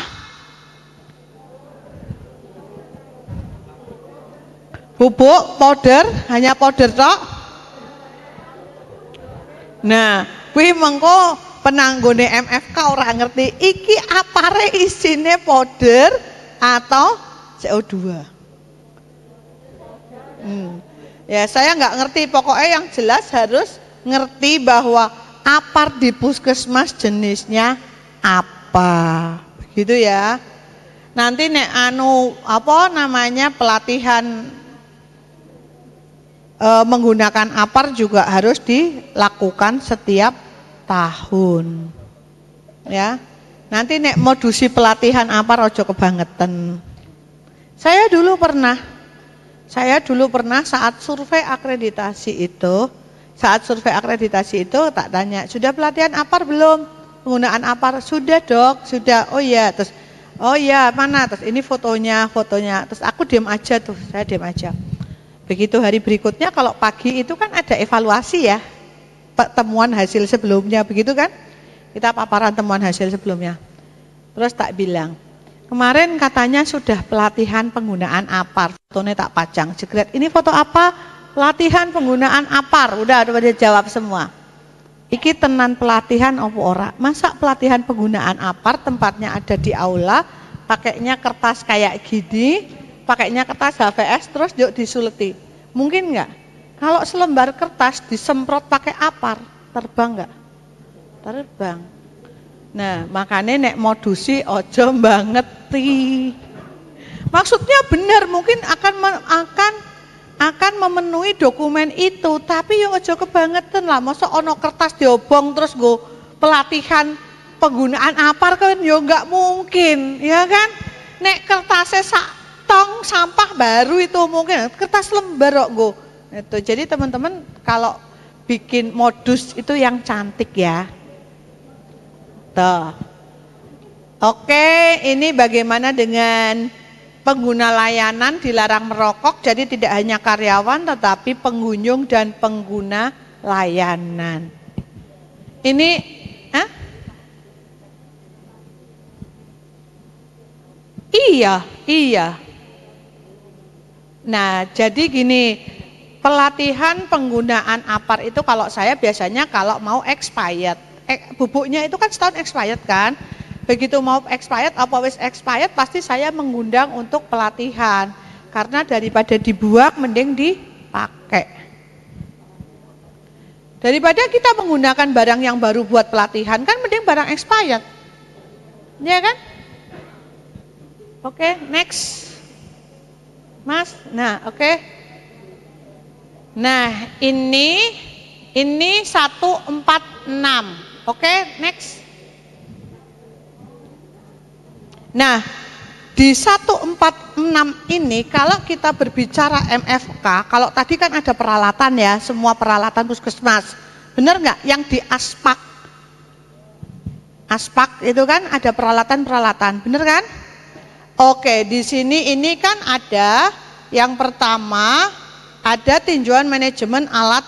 S1: Bubuk, powder, hanya powder tok. Nah, kuwi mengko penanggone MFK ora ngerti iki apare isine powder atau CO2. Ya saya nggak ngerti, pokoknya yang jelas harus ngerti bahwa apar di puskesmas jenisnya apa, begitu ya. Nanti nek pelatihan menggunakan apar juga harus dilakukan setiap tahun, ya. Nanti nek modusi pelatihan apar ojo kebangetan. Saya dulu pernah saat survei akreditasi itu tak tanya, sudah pelatihan apar belum? Penggunaan apar, sudah dok, sudah, oh iya, terus, oh iya mana, terus ini fotonya, terus aku diam aja tuh, saya diam aja. Begitu hari berikutnya kalau pagi itu kan ada evaluasi ya, temuan hasil sebelumnya, begitu kan? Kita paparan temuan hasil sebelumnya. Terus tak bilang, kemarin katanya sudah pelatihan penggunaan apar, fotonya tak pajang, jegret, ini foto apa? Pelatihan penggunaan apar, udah dia jawab semua. Iki tenan pelatihan opo ora? Masa pelatihan penggunaan apar tempatnya ada di aula, pakainya kertas kayak gini, pakainya kertas HVS terus yuk disuleti. Mungkin enggak? Kalau selembar kertas disemprot pakai apar, terbang enggak? Terbang. Nah, makanya nek modusi ojo mbangeti. Maksudnya benar, mungkin akan memenuhi dokumen itu, tapi yo ojo kebangetan lah. Masa ono kertas diobong terus go pelatihan penggunaan apar kan yo enggak mungkin, ya kan? Nek kertasnya sak tong sampah baru itu mungkin, kertas lembar kok go. Itu. Jadi teman-teman kalau bikin modus itu yang cantik ya. Tuh. Oke, ini bagaimana dengan pengguna layanan dilarang merokok, jadi tidak hanya karyawan tetapi pengunjung dan pengguna layanan. Ini Iya. Nah, jadi gini, pelatihan penggunaan apar itu kalau saya biasanya kalau mau expired, bubuknya itu kan setahun expired kan. Begitu mau expired, apa wis expired, pasti saya mengundang untuk pelatihan. Karena daripada dibuang, mending dipakai. Daripada kita menggunakan barang yang baru buat pelatihan, kan mending barang expired. Ya kan? Oke, next. Mas, nah oke. Nah, ini 146. Oke, next. Nah, di 146 ini kalau kita berbicara MFK, kalau tadi kan ada peralatan ya, semua peralatan puskesmas. Benar nggak? Yang di aspak itu kan ada peralatan-peralatan, benar kan? Oke, di sini ini kan ada yang pertama ada tinjauan manajemen alat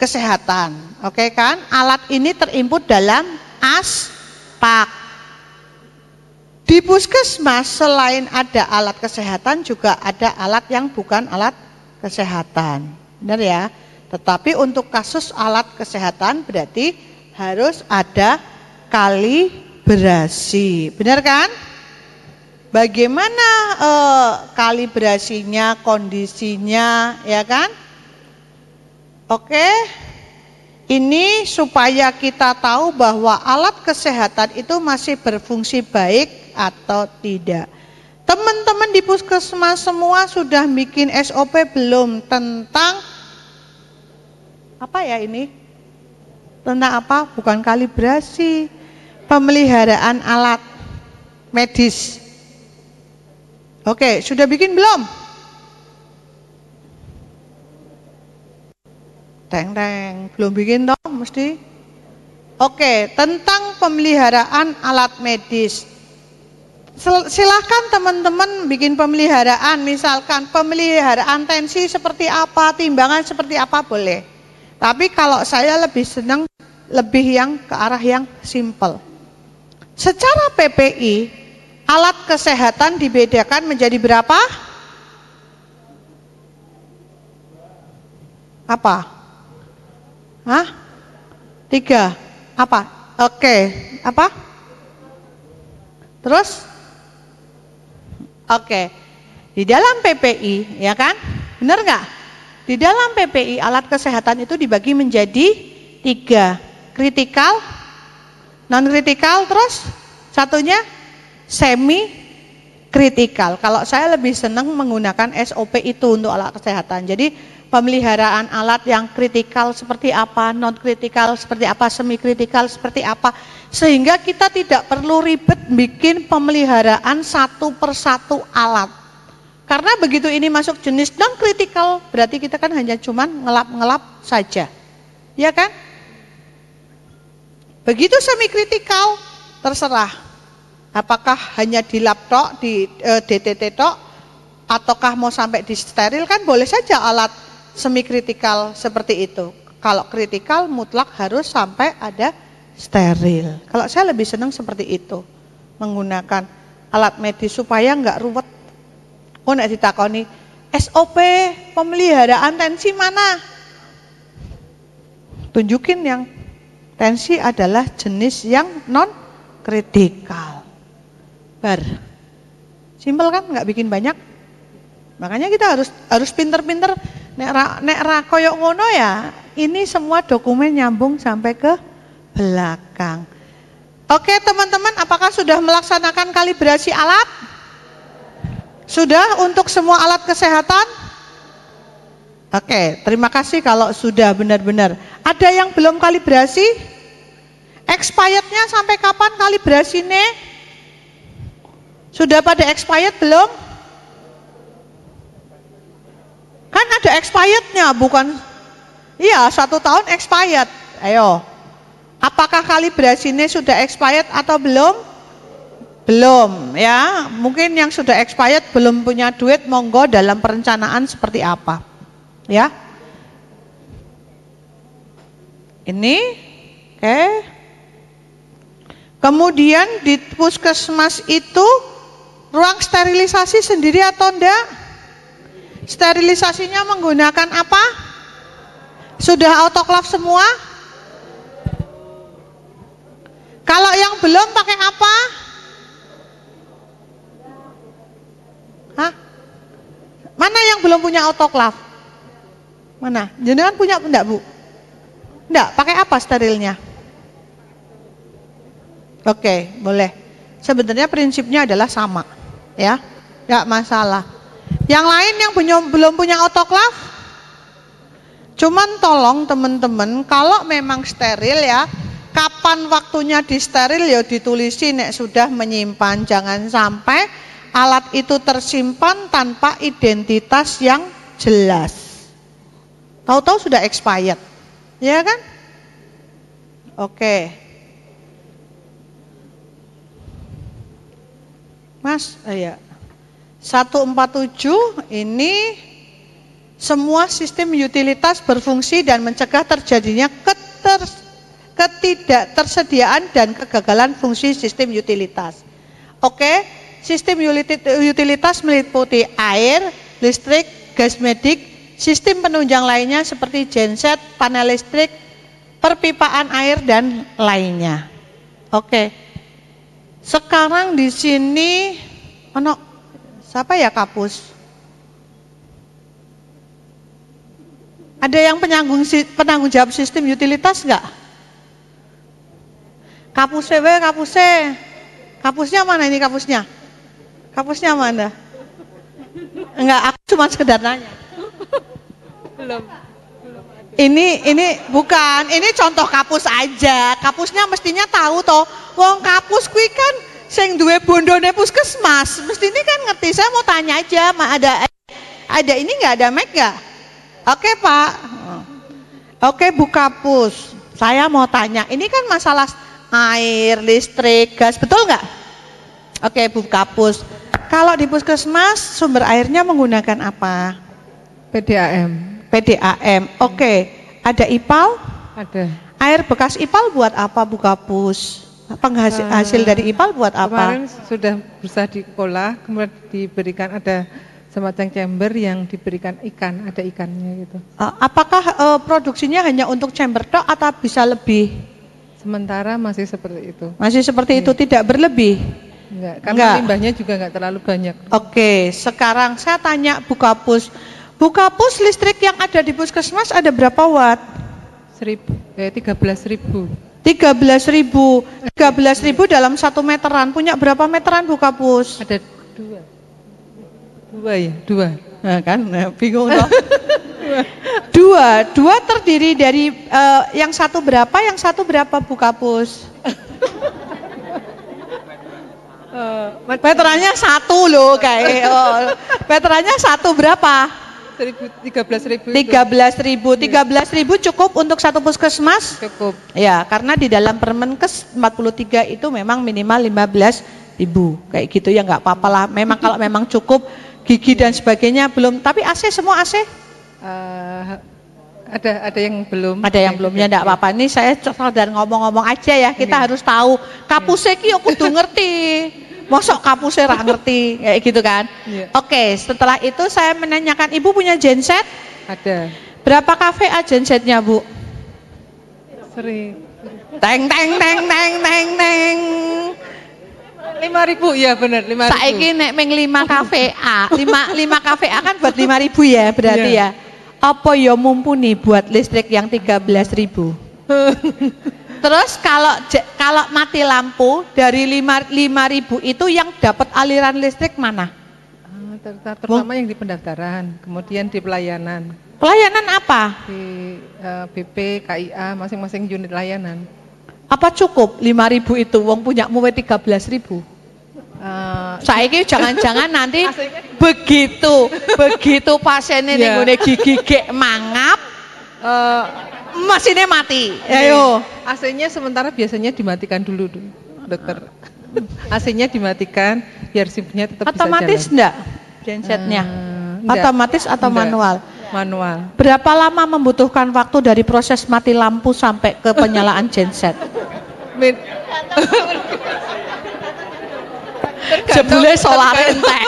S1: kesehatan. Oke kan? Alat ini terinput dalam aspak. Di puskesmas selain ada alat kesehatan juga ada alat yang bukan alat kesehatan. Benar ya? Tetapi untuk kasus alat kesehatan berarti harus ada kalibrasi. Benar kan? Bagaimana kalibrasinya, kondisinya, ya kan? Oke. Ini supaya kita tahu bahwa alat kesehatan itu masih berfungsi baik atau tidak. Teman-teman di puskesmas semua sudah bikin SOP belum tentang apa ya ini? Tentang apa? Bukan kalibrasi, pemeliharaan alat medis. Oke, sudah bikin belum? Teng, belum bikin toh mesti. Oke, tentang pemeliharaan alat medis. Silahkan teman-teman bikin pemeliharaan, misalkan pemeliharaan tensi seperti apa, timbangan seperti apa boleh. Tapi kalau saya lebih senang lebih yang ke arah yang simple. Secara PPI, alat kesehatan dibedakan menjadi berapa? Apa? Hah? 3. Apa? Oke. Apa? Terus? Oke. Di dalam PPI, ya kan? Benar nggak? Di dalam PPI alat kesehatan itu dibagi menjadi 3. Kritikal, non-kritikal, terus satunya semi kritikal. Kalau saya lebih senang menggunakan SOP itu untuk alat kesehatan. Jadi pemeliharaan alat yang kritikal seperti apa, non kritikal seperti apa, semi kritikal seperti apa, sehingga kita tidak perlu ribet bikin pemeliharaan satu persatu alat. Karena begitu ini masuk jenis non kritikal, berarti kita kan hanya cuman ngelap-ngelap saja, ya kan? Begitu semi kritikal, terserah. Apakah hanya di lab tok, di DTT tok, ataukah mau sampai di steril, kan boleh saja alat semi kritikal seperti itu. Kalau kritikal mutlak harus sampai ada steril. Kalau saya lebih senang seperti itu, menggunakan alat medis supaya nggak ruwet. Oh, nek ditakoni SOP pemeliharaan tensi mana? Tunjukin yang tensi adalah jenis yang non kritikal. Simpel kan, nggak bikin banyak. Makanya kita harus pinter-pinter. Nek ra koyok ngono ya, ini semua dokumen nyambung sampai ke belakang. Oke teman-teman, apakah sudah melaksanakan kalibrasi alat? Sudah untuk semua alat kesehatan? Oke, terima kasih kalau sudah benar-benar. Ada yang belum kalibrasi? Expirednya sampai kapan kalibrasinya? Sudah pada expired belum? Kan ada expirednya, bukan? Iya, 1 tahun expired. Ayo, apakah kalibrasinya sudah expired atau belum? Belum, ya. Mungkin yang sudah expired belum punya duit, monggo dalam perencanaan seperti apa, ya. Ini, oke. Kemudian di puskesmas itu ruang sterilisasi sendiri atau enggak? Sterilisasinya menggunakan apa? Sudah autoklaf semua? Kalau yang belum pakai apa? Hah? Mana yang belum punya autoklaf? Mana? Jenengan punya enggak, Bu? Enggak, pakai apa sterilnya? Oke, boleh. Sebenarnya prinsipnya adalah sama, ya. Enggak masalah. Yang lain yang belum punya autoklaf? Cuman tolong teman-teman, kalau memang steril ya, kapan waktunya di steril ya ditulisi nek sudah menyimpan. Jangan sampai alat itu tersimpan tanpa identitas yang jelas. Tahu-tahu sudah expired, ya kan? Oke. Mas, ya. 147 ini semua sistem utilitas berfungsi dan mencegah terjadinya ketidaktersediaan dan kegagalan fungsi sistem utilitas. Oke, sistem utilitas meliputi air, listrik, gas medik, sistem penunjang lainnya seperti genset, panel listrik, perpipaan air dan lainnya. Oke. Sekarang di sini siapa ya Kapus? Ada yang penanggung jawab sistem utilitas enggak? Kapusnya mana ini kapusnya? Kapusnya mana? Enggak, aku cuma sekedar nanya.
S4: Belum.
S1: Ini bukan, ini contoh kapus aja. Kapusnya mestinya tahu toh. Wong kapus kuwi kan sing duwe bondone puskesmas. Mesti ini kan ngerti. Saya mau tanya aja, ada ini enggak, ada mic enggak? Oke, Pak. Oke, Bu Kapus. Saya mau tanya, ini kan masalah air, listrik, gas, betul nggak? Oke, Bu Kapus. Kalau di puskesmas sumber airnya menggunakan apa?
S4: PDAM.
S1: PDAM. Oke. Ada IPAL?
S4: Ada.
S1: Air bekas IPAL buat apa, Bu Kapus? Hasil dari IPAL buat apa?
S4: Kemarin sudah berusaha diolah, kemudian diberikan ada semacam chamber yang diberikan ikan, ada ikannya gitu.
S1: Apakah produksinya hanya untuk chamber tok atau bisa lebih?
S4: Sementara masih seperti itu.
S1: Masih seperti itu, tidak berlebih?
S4: Enggak, karena limbahnya juga enggak terlalu banyak.
S1: Oke, sekarang saya tanya Bu Kapus. Bu Kapus, listrik yang ada di puskesmas ada berapa watt?
S4: 13.000.
S1: 13.000 dalam 1 meteran. Punya berapa meteran Bu Kapus?
S4: Ada 2.
S1: Nah, kan bingung loh. Dua terdiri dari yang satu berapa Bu Kapus? Meterannya 1 loh kayak. Meterannya 1 berapa?
S4: 13.000.
S1: 13.000 cukup untuk satu puskesmas?
S4: Cukup.
S1: Ya, karena di dalam Permenkes 43 itu memang minimal 15.000. Kayak gitu ya, nggak apa-apa lah. Memang kalau memang cukup gigi dan sebagainya belum, tapi AC semua AC?
S4: Ada yang belum.
S1: Ada yang belum, ya enggak apa-apa. Ini saya sekedar ngomong-ngomong aja ya, kita harus tahu. Kapuse ki yo kudu ngerti. Mosok kapuse ra ngerti, kayak gitu kan. Oke, setelah itu saya menanyakan, Ibu punya genset?
S4: Ada.
S1: Berapa KVA gensetnya, Bu?
S4: Sering.
S1: Teng teng teng teng teng teng.
S4: 5.000, ya benar, 5.000.
S1: Saiki nek meng 5 KVA, 5 KVA kan buat 5.000 ya berarti ya. Apa ya mumpuni buat listrik yang 13.000? Terus kalau mati lampu dari 5.000 itu yang dapat aliran listrik mana?
S4: Terutama yang di pendaftaran, kemudian di pelayanan.
S1: Pelayanan apa?
S4: Di BP, KIA, masing-masing unit layanan.
S1: Apa cukup 5.000 itu? Wong punya muwe 13.000. Saiki jangan-jangan nanti begitu pasiennya ning ngene gigi gek mangap, mesinnya mati. Ayo.
S4: AC-nya sementara biasanya dimatikan dulu, dokter. AC-nya dimatikan biar simpnya tetap
S1: otomatis
S4: bisa jalan.
S1: Enggak? Gensetnya? Otomatis atau
S4: enggak.
S1: manual?
S4: Manual.
S1: Berapa lama membutuhkan waktu dari proses mati lampu sampai ke penyalaan genset? Jebule solar entek.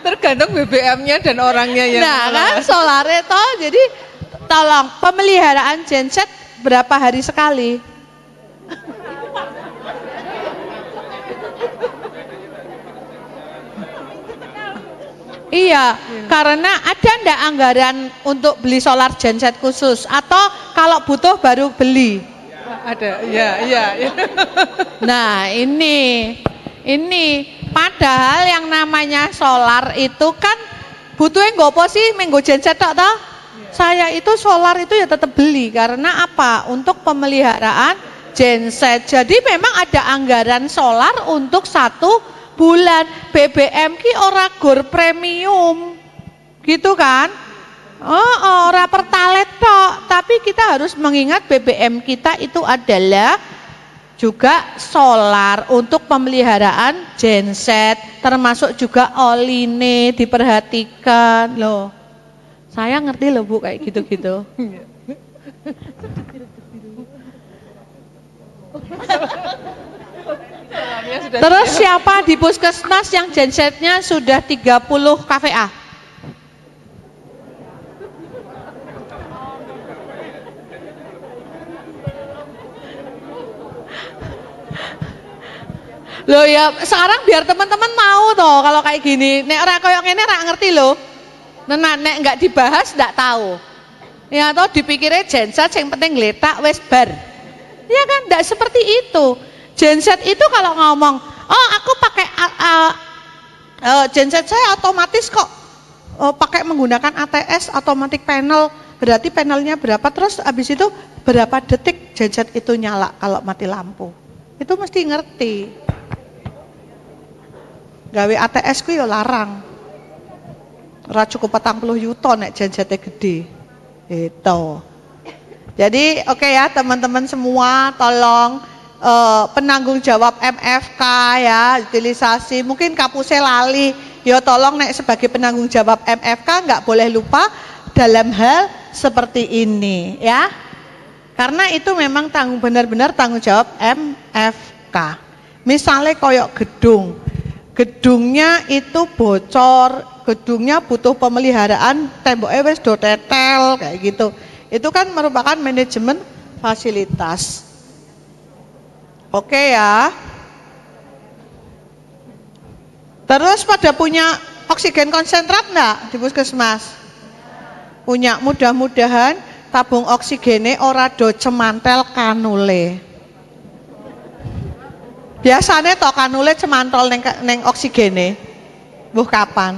S4: Tergantung BBM-nya dan orangnya yang.
S1: Nah, kan solare toh, jadi tolong pemeliharaan genset berapa hari sekali? Iya, karena ada ndak anggaran untuk beli solar genset khusus atau kalau butuh baru beli?
S4: Ada, iya.
S1: Nah, ini padahal yang namanya solar itu kan butuhnya nggopo sih menggo genset tok toh? Saya itu solar itu ya tetap beli karena apa? Untuk pemeliharaan genset. Jadi memang ada anggaran solar untuk 1 bulan. BBM ki ora gor premium. Gitu kan? Ora pertalite tok, tapi kita harus mengingat BBM kita itu adalah juga solar untuk pemeliharaan genset, termasuk juga oline diperhatikan loh. Saya ngerti loh Bu kayak gitu-gitu. Terus siapa di puskesmas yang gensetnya sudah 30 kVA? Loh ya, sekarang biar teman-teman mau toh kalau kayak gini. Nek ora koyo ngene ora ngerti loh. Nah, nek enggak dibahas enggak tahu. Ya toh dipikirnya genset yang penting ngletak wis bar. Ya kan enggak seperti itu. Genset itu kalau ngomong, "Oh, aku pakai genset saya otomatis kok." Pakai menggunakan ATS automatic panel, berarti panelnya berapa, terus habis itu berapa detik genset itu nyala kalau mati lampu. Itu mesti ngerti. Gawe ATS ku ya larang. Ora cukup 40 yuto nek gensetnya gede. Itu. Jadi oke ya teman-teman semua, tolong penanggung jawab MFK ya, utilisasi. Mungkin kapusnya lali, ya tolong nek sebagai penanggung jawab MFK nggak boleh lupa dalam hal seperti ini ya. Karena itu memang benar-benar tanggung jawab MFK. Misalnya koyok gedung. Gedungnya itu bocor, gedungnya butuh pemeliharaan, temboknya wis do tetel kayak gitu. Itu kan merupakan manajemen fasilitas. Oke ya. Terus pada punya oksigen konsentrat enggak di puskesmas? Punya, mudah-mudahan tabung oksigennya ora do cemantel kanule. Biasanya toh kanule cemantol neng oksigene. Buh kapan?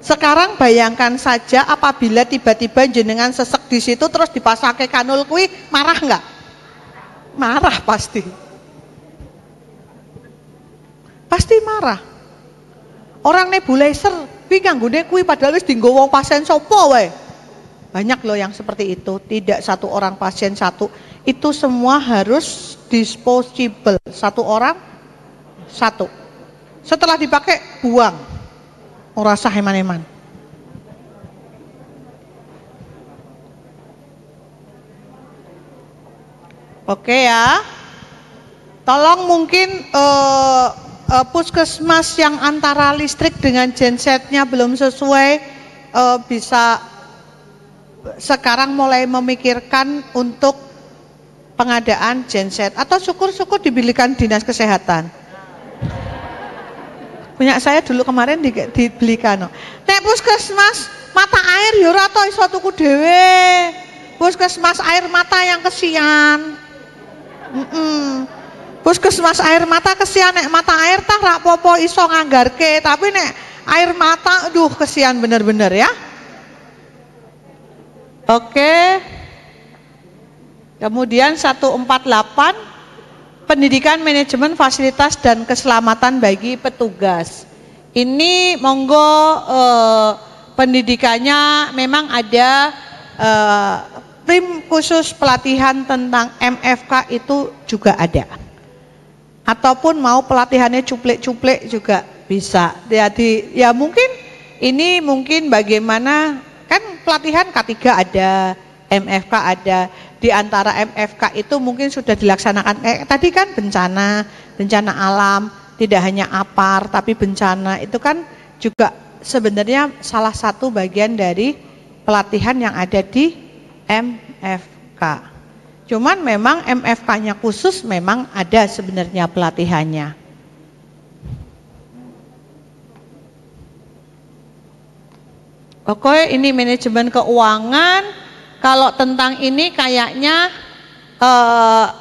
S1: Sekarang bayangkan saja apabila tiba-tiba jenengan sesek di situ terus dipasake kanul kui, marah enggak? Marah pasti. Pasti marah. Orang nebulizer kuwi kanggone kuwi padahal wis dienggo wong pasien sapa wae. Banyak loh yang seperti itu, tidak satu orang pasien satu. Itu semua harus disposable, satu orang satu. Setelah dipakai buang. Ora sah eman-eman. Oke ya. Tolong mungkin puskesmas yang antara listrik dengan gensetnya belum sesuai bisa sekarang mulai memikirkan untuk pengadaan genset atau syukur-syukur dibelikan dinas kesehatan. Punya saya dulu kemarin dibelikan. Nek puskesmas mata air ya ora to iso tuku dhewe. Puskesmas air mata yang kesian. Puskesmas air mata kesian, nek mata air tah rak popo iso nganggarke, tapi nek air mata aduh kesian bener-bener ya. Oke. Kemudian 148 pendidikan manajemen fasilitas dan keselamatan bagi petugas. Ini monggo pendidikannya memang ada tim khusus pelatihan tentang MFK itu juga ada. Ataupun mau pelatihannya cuplek-cuplek juga bisa. Jadi ya mungkin ini mungkin bagaimana kan pelatihan K3 ada, MFK ada. Di antara MFK itu mungkin sudah dilaksanakan tadi kan bencana alam, tidak hanya APAR tapi bencana itu kan juga sebenarnya salah satu bagian dari pelatihan yang ada di MFK. Cuman memang MFK-nya khusus memang ada sebenarnya pelatihannya. Oke, ini manajemen keuangan. Kalau tentang ini kayaknya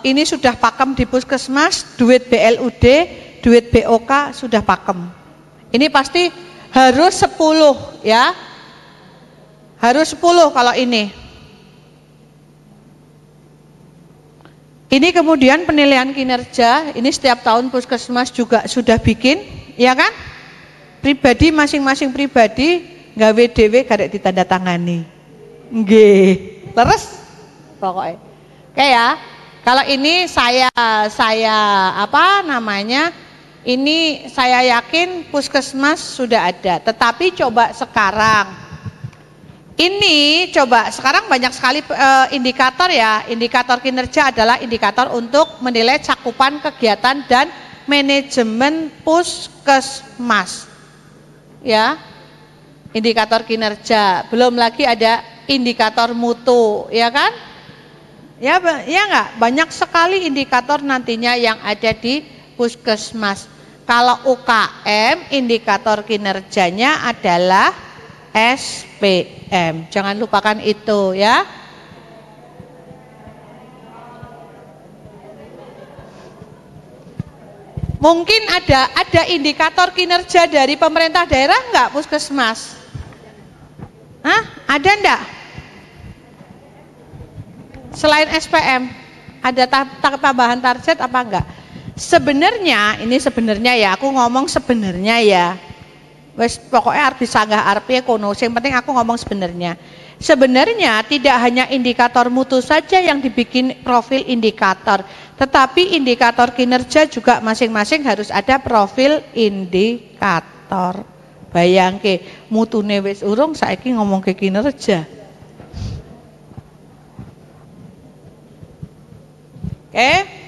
S1: ini sudah pakem di puskesmas, duit BLUD, duit BOK sudah pakem. Ini pasti harus 10 ya. Harus 10 kalau ini. Ini kemudian penilaian kinerja, ini setiap tahun puskesmas juga sudah bikin, ya kan? Pribadi masing-masing pribadi gawe dhewe garek ditandatangani. Nggih. Terus pokoknya. Oke ya. Kalau ini saya apa namanya? Ini saya yakin puskesmas sudah ada, tetapi coba sekarang. Ini coba sekarang banyak sekali indikator ya. Indikator kinerja adalah indikator untuk menilai cakupan kegiatan dan manajemen puskesmas. Ya. Indikator kinerja, belum lagi ada indikator mutu, ya kan? Ya enggak? Banyak sekali indikator nantinya yang ada di puskesmas. Kalau UKM indikator kinerjanya adalah SPM. Jangan lupakan itu ya. Mungkin ada indikator kinerja dari pemerintah daerah enggak Puskesmas? Hah? Ada enggak? Selain SPM, ada tambahan target apa enggak? Sebenarnya, ini sebenarnya ya, aku ngomong sebenarnya ya. Wes pokoknya arep disanggah arep kono, yang penting aku ngomong sebenarnya. Sebenarnya tidak hanya indikator mutu saja yang dibikin profil indikator, tetapi indikator kinerja juga masing-masing harus ada profil indikator. Bayangke mutune wis urung saiki ngomong ke kinerja. Oke.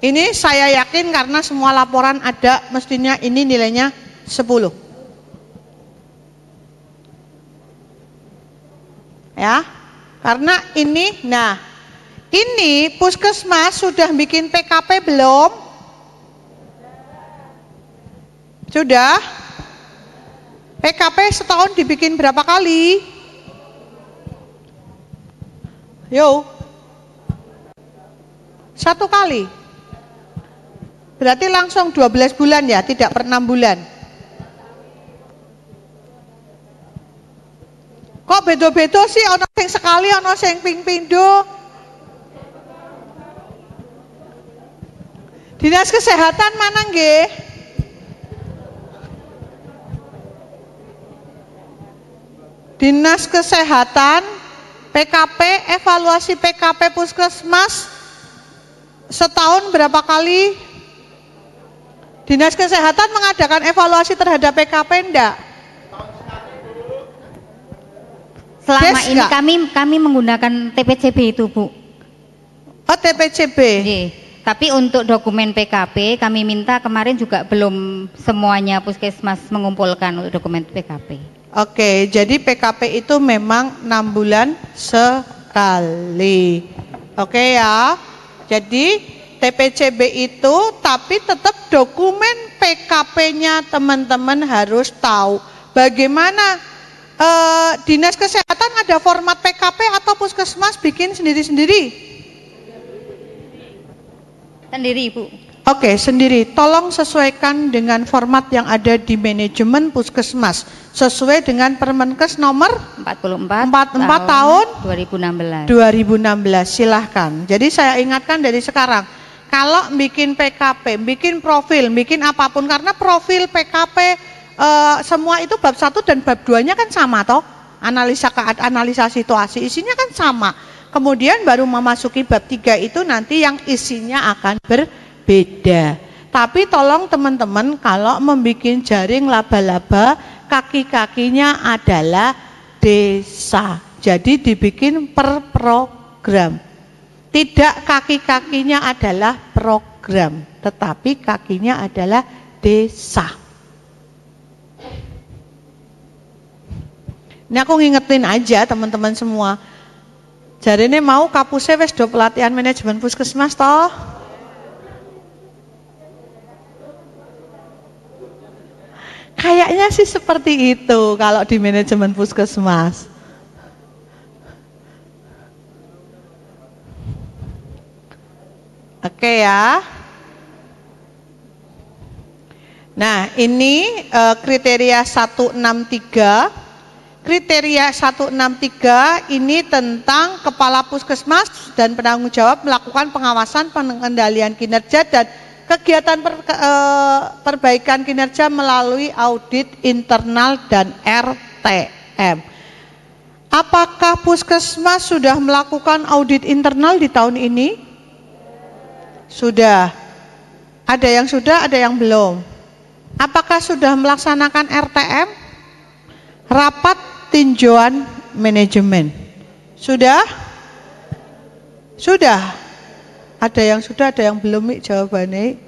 S1: Ini saya yakin karena semua laporan ada, mestinya ini nilainya 10. Ya, karena ini, nah ini Puskesmas sudah bikin PKP belum? Sudah? PKP setahun dibikin berapa kali? Yo, 1 kali. Berarti langsung 12 bulan ya, tidak per 6 bulan. Kok beda-beda sih, ono sing sekali, ono sing ping pindho. Dinas Kesehatan mana nggih? Dinas Kesehatan, PKP, evaluasi PKP Puskesmas setahun berapa kali? Dinas Kesehatan mengadakan evaluasi terhadap PKP enggak?
S5: Selama ini kami menggunakan TPCB itu, Bu.
S1: Oh, TPCB.
S5: Tapi untuk dokumen PKP kami minta kemarin juga belum semuanya Puskesmas mengumpulkan untuk dokumen PKP.
S1: Oke, jadi PKP itu memang 6 bulan sekali. Oke ya. Jadi TPCB itu, tapi tetap dokumen PKP-nya teman-teman harus tahu. Bagaimana Dinas Kesehatan ada format PKP atau Puskesmas bikin sendiri-sendiri?
S5: Sendiri, Bu.
S1: Oke, sendiri. Tolong sesuaikan dengan format yang ada di manajemen Puskesmas sesuai dengan Permenkes nomor 44 tahun
S5: 2016.
S1: Silahkan. Jadi saya ingatkan dari sekarang, kalau bikin PKP, bikin profil, bikin apapun, karena profil PKP semua itu bab 1 dan bab 2-nya kan sama toh, analisa situasi, isinya kan sama. Kemudian baru memasuki bab 3 itu nanti yang isinya akan berbeda. Tapi tolong teman-teman kalau membuat jaring laba-laba, kaki-kakinya adalah desa. Jadi dibikin per program. Tidak kaki-kakinya adalah program, tetapi kakinya adalah desa. Ini aku ngingetin aja teman-teman semua. Jarine mau kapusnya wis do pelatihan manajemen Puskesmas toh. Kayaknya sih seperti itu kalau di manajemen Puskesmas. Oke ya. Nah, ini kriteria 163. Kriteria 163 ini tentang kepala Puskesmas dan penanggung jawab melakukan pengawasan pengendalian kinerja dan kegiatan perbaikan kinerja melalui audit internal dan RTM. Apakah Puskesmas sudah melakukan audit internal di tahun ini? Sudah. Ada yang sudah, ada yang belum. Apakah sudah melaksanakan RTM? Rapat tinjauan manajemen. Sudah? Sudah. Ada yang sudah, ada yang belum jawabannya.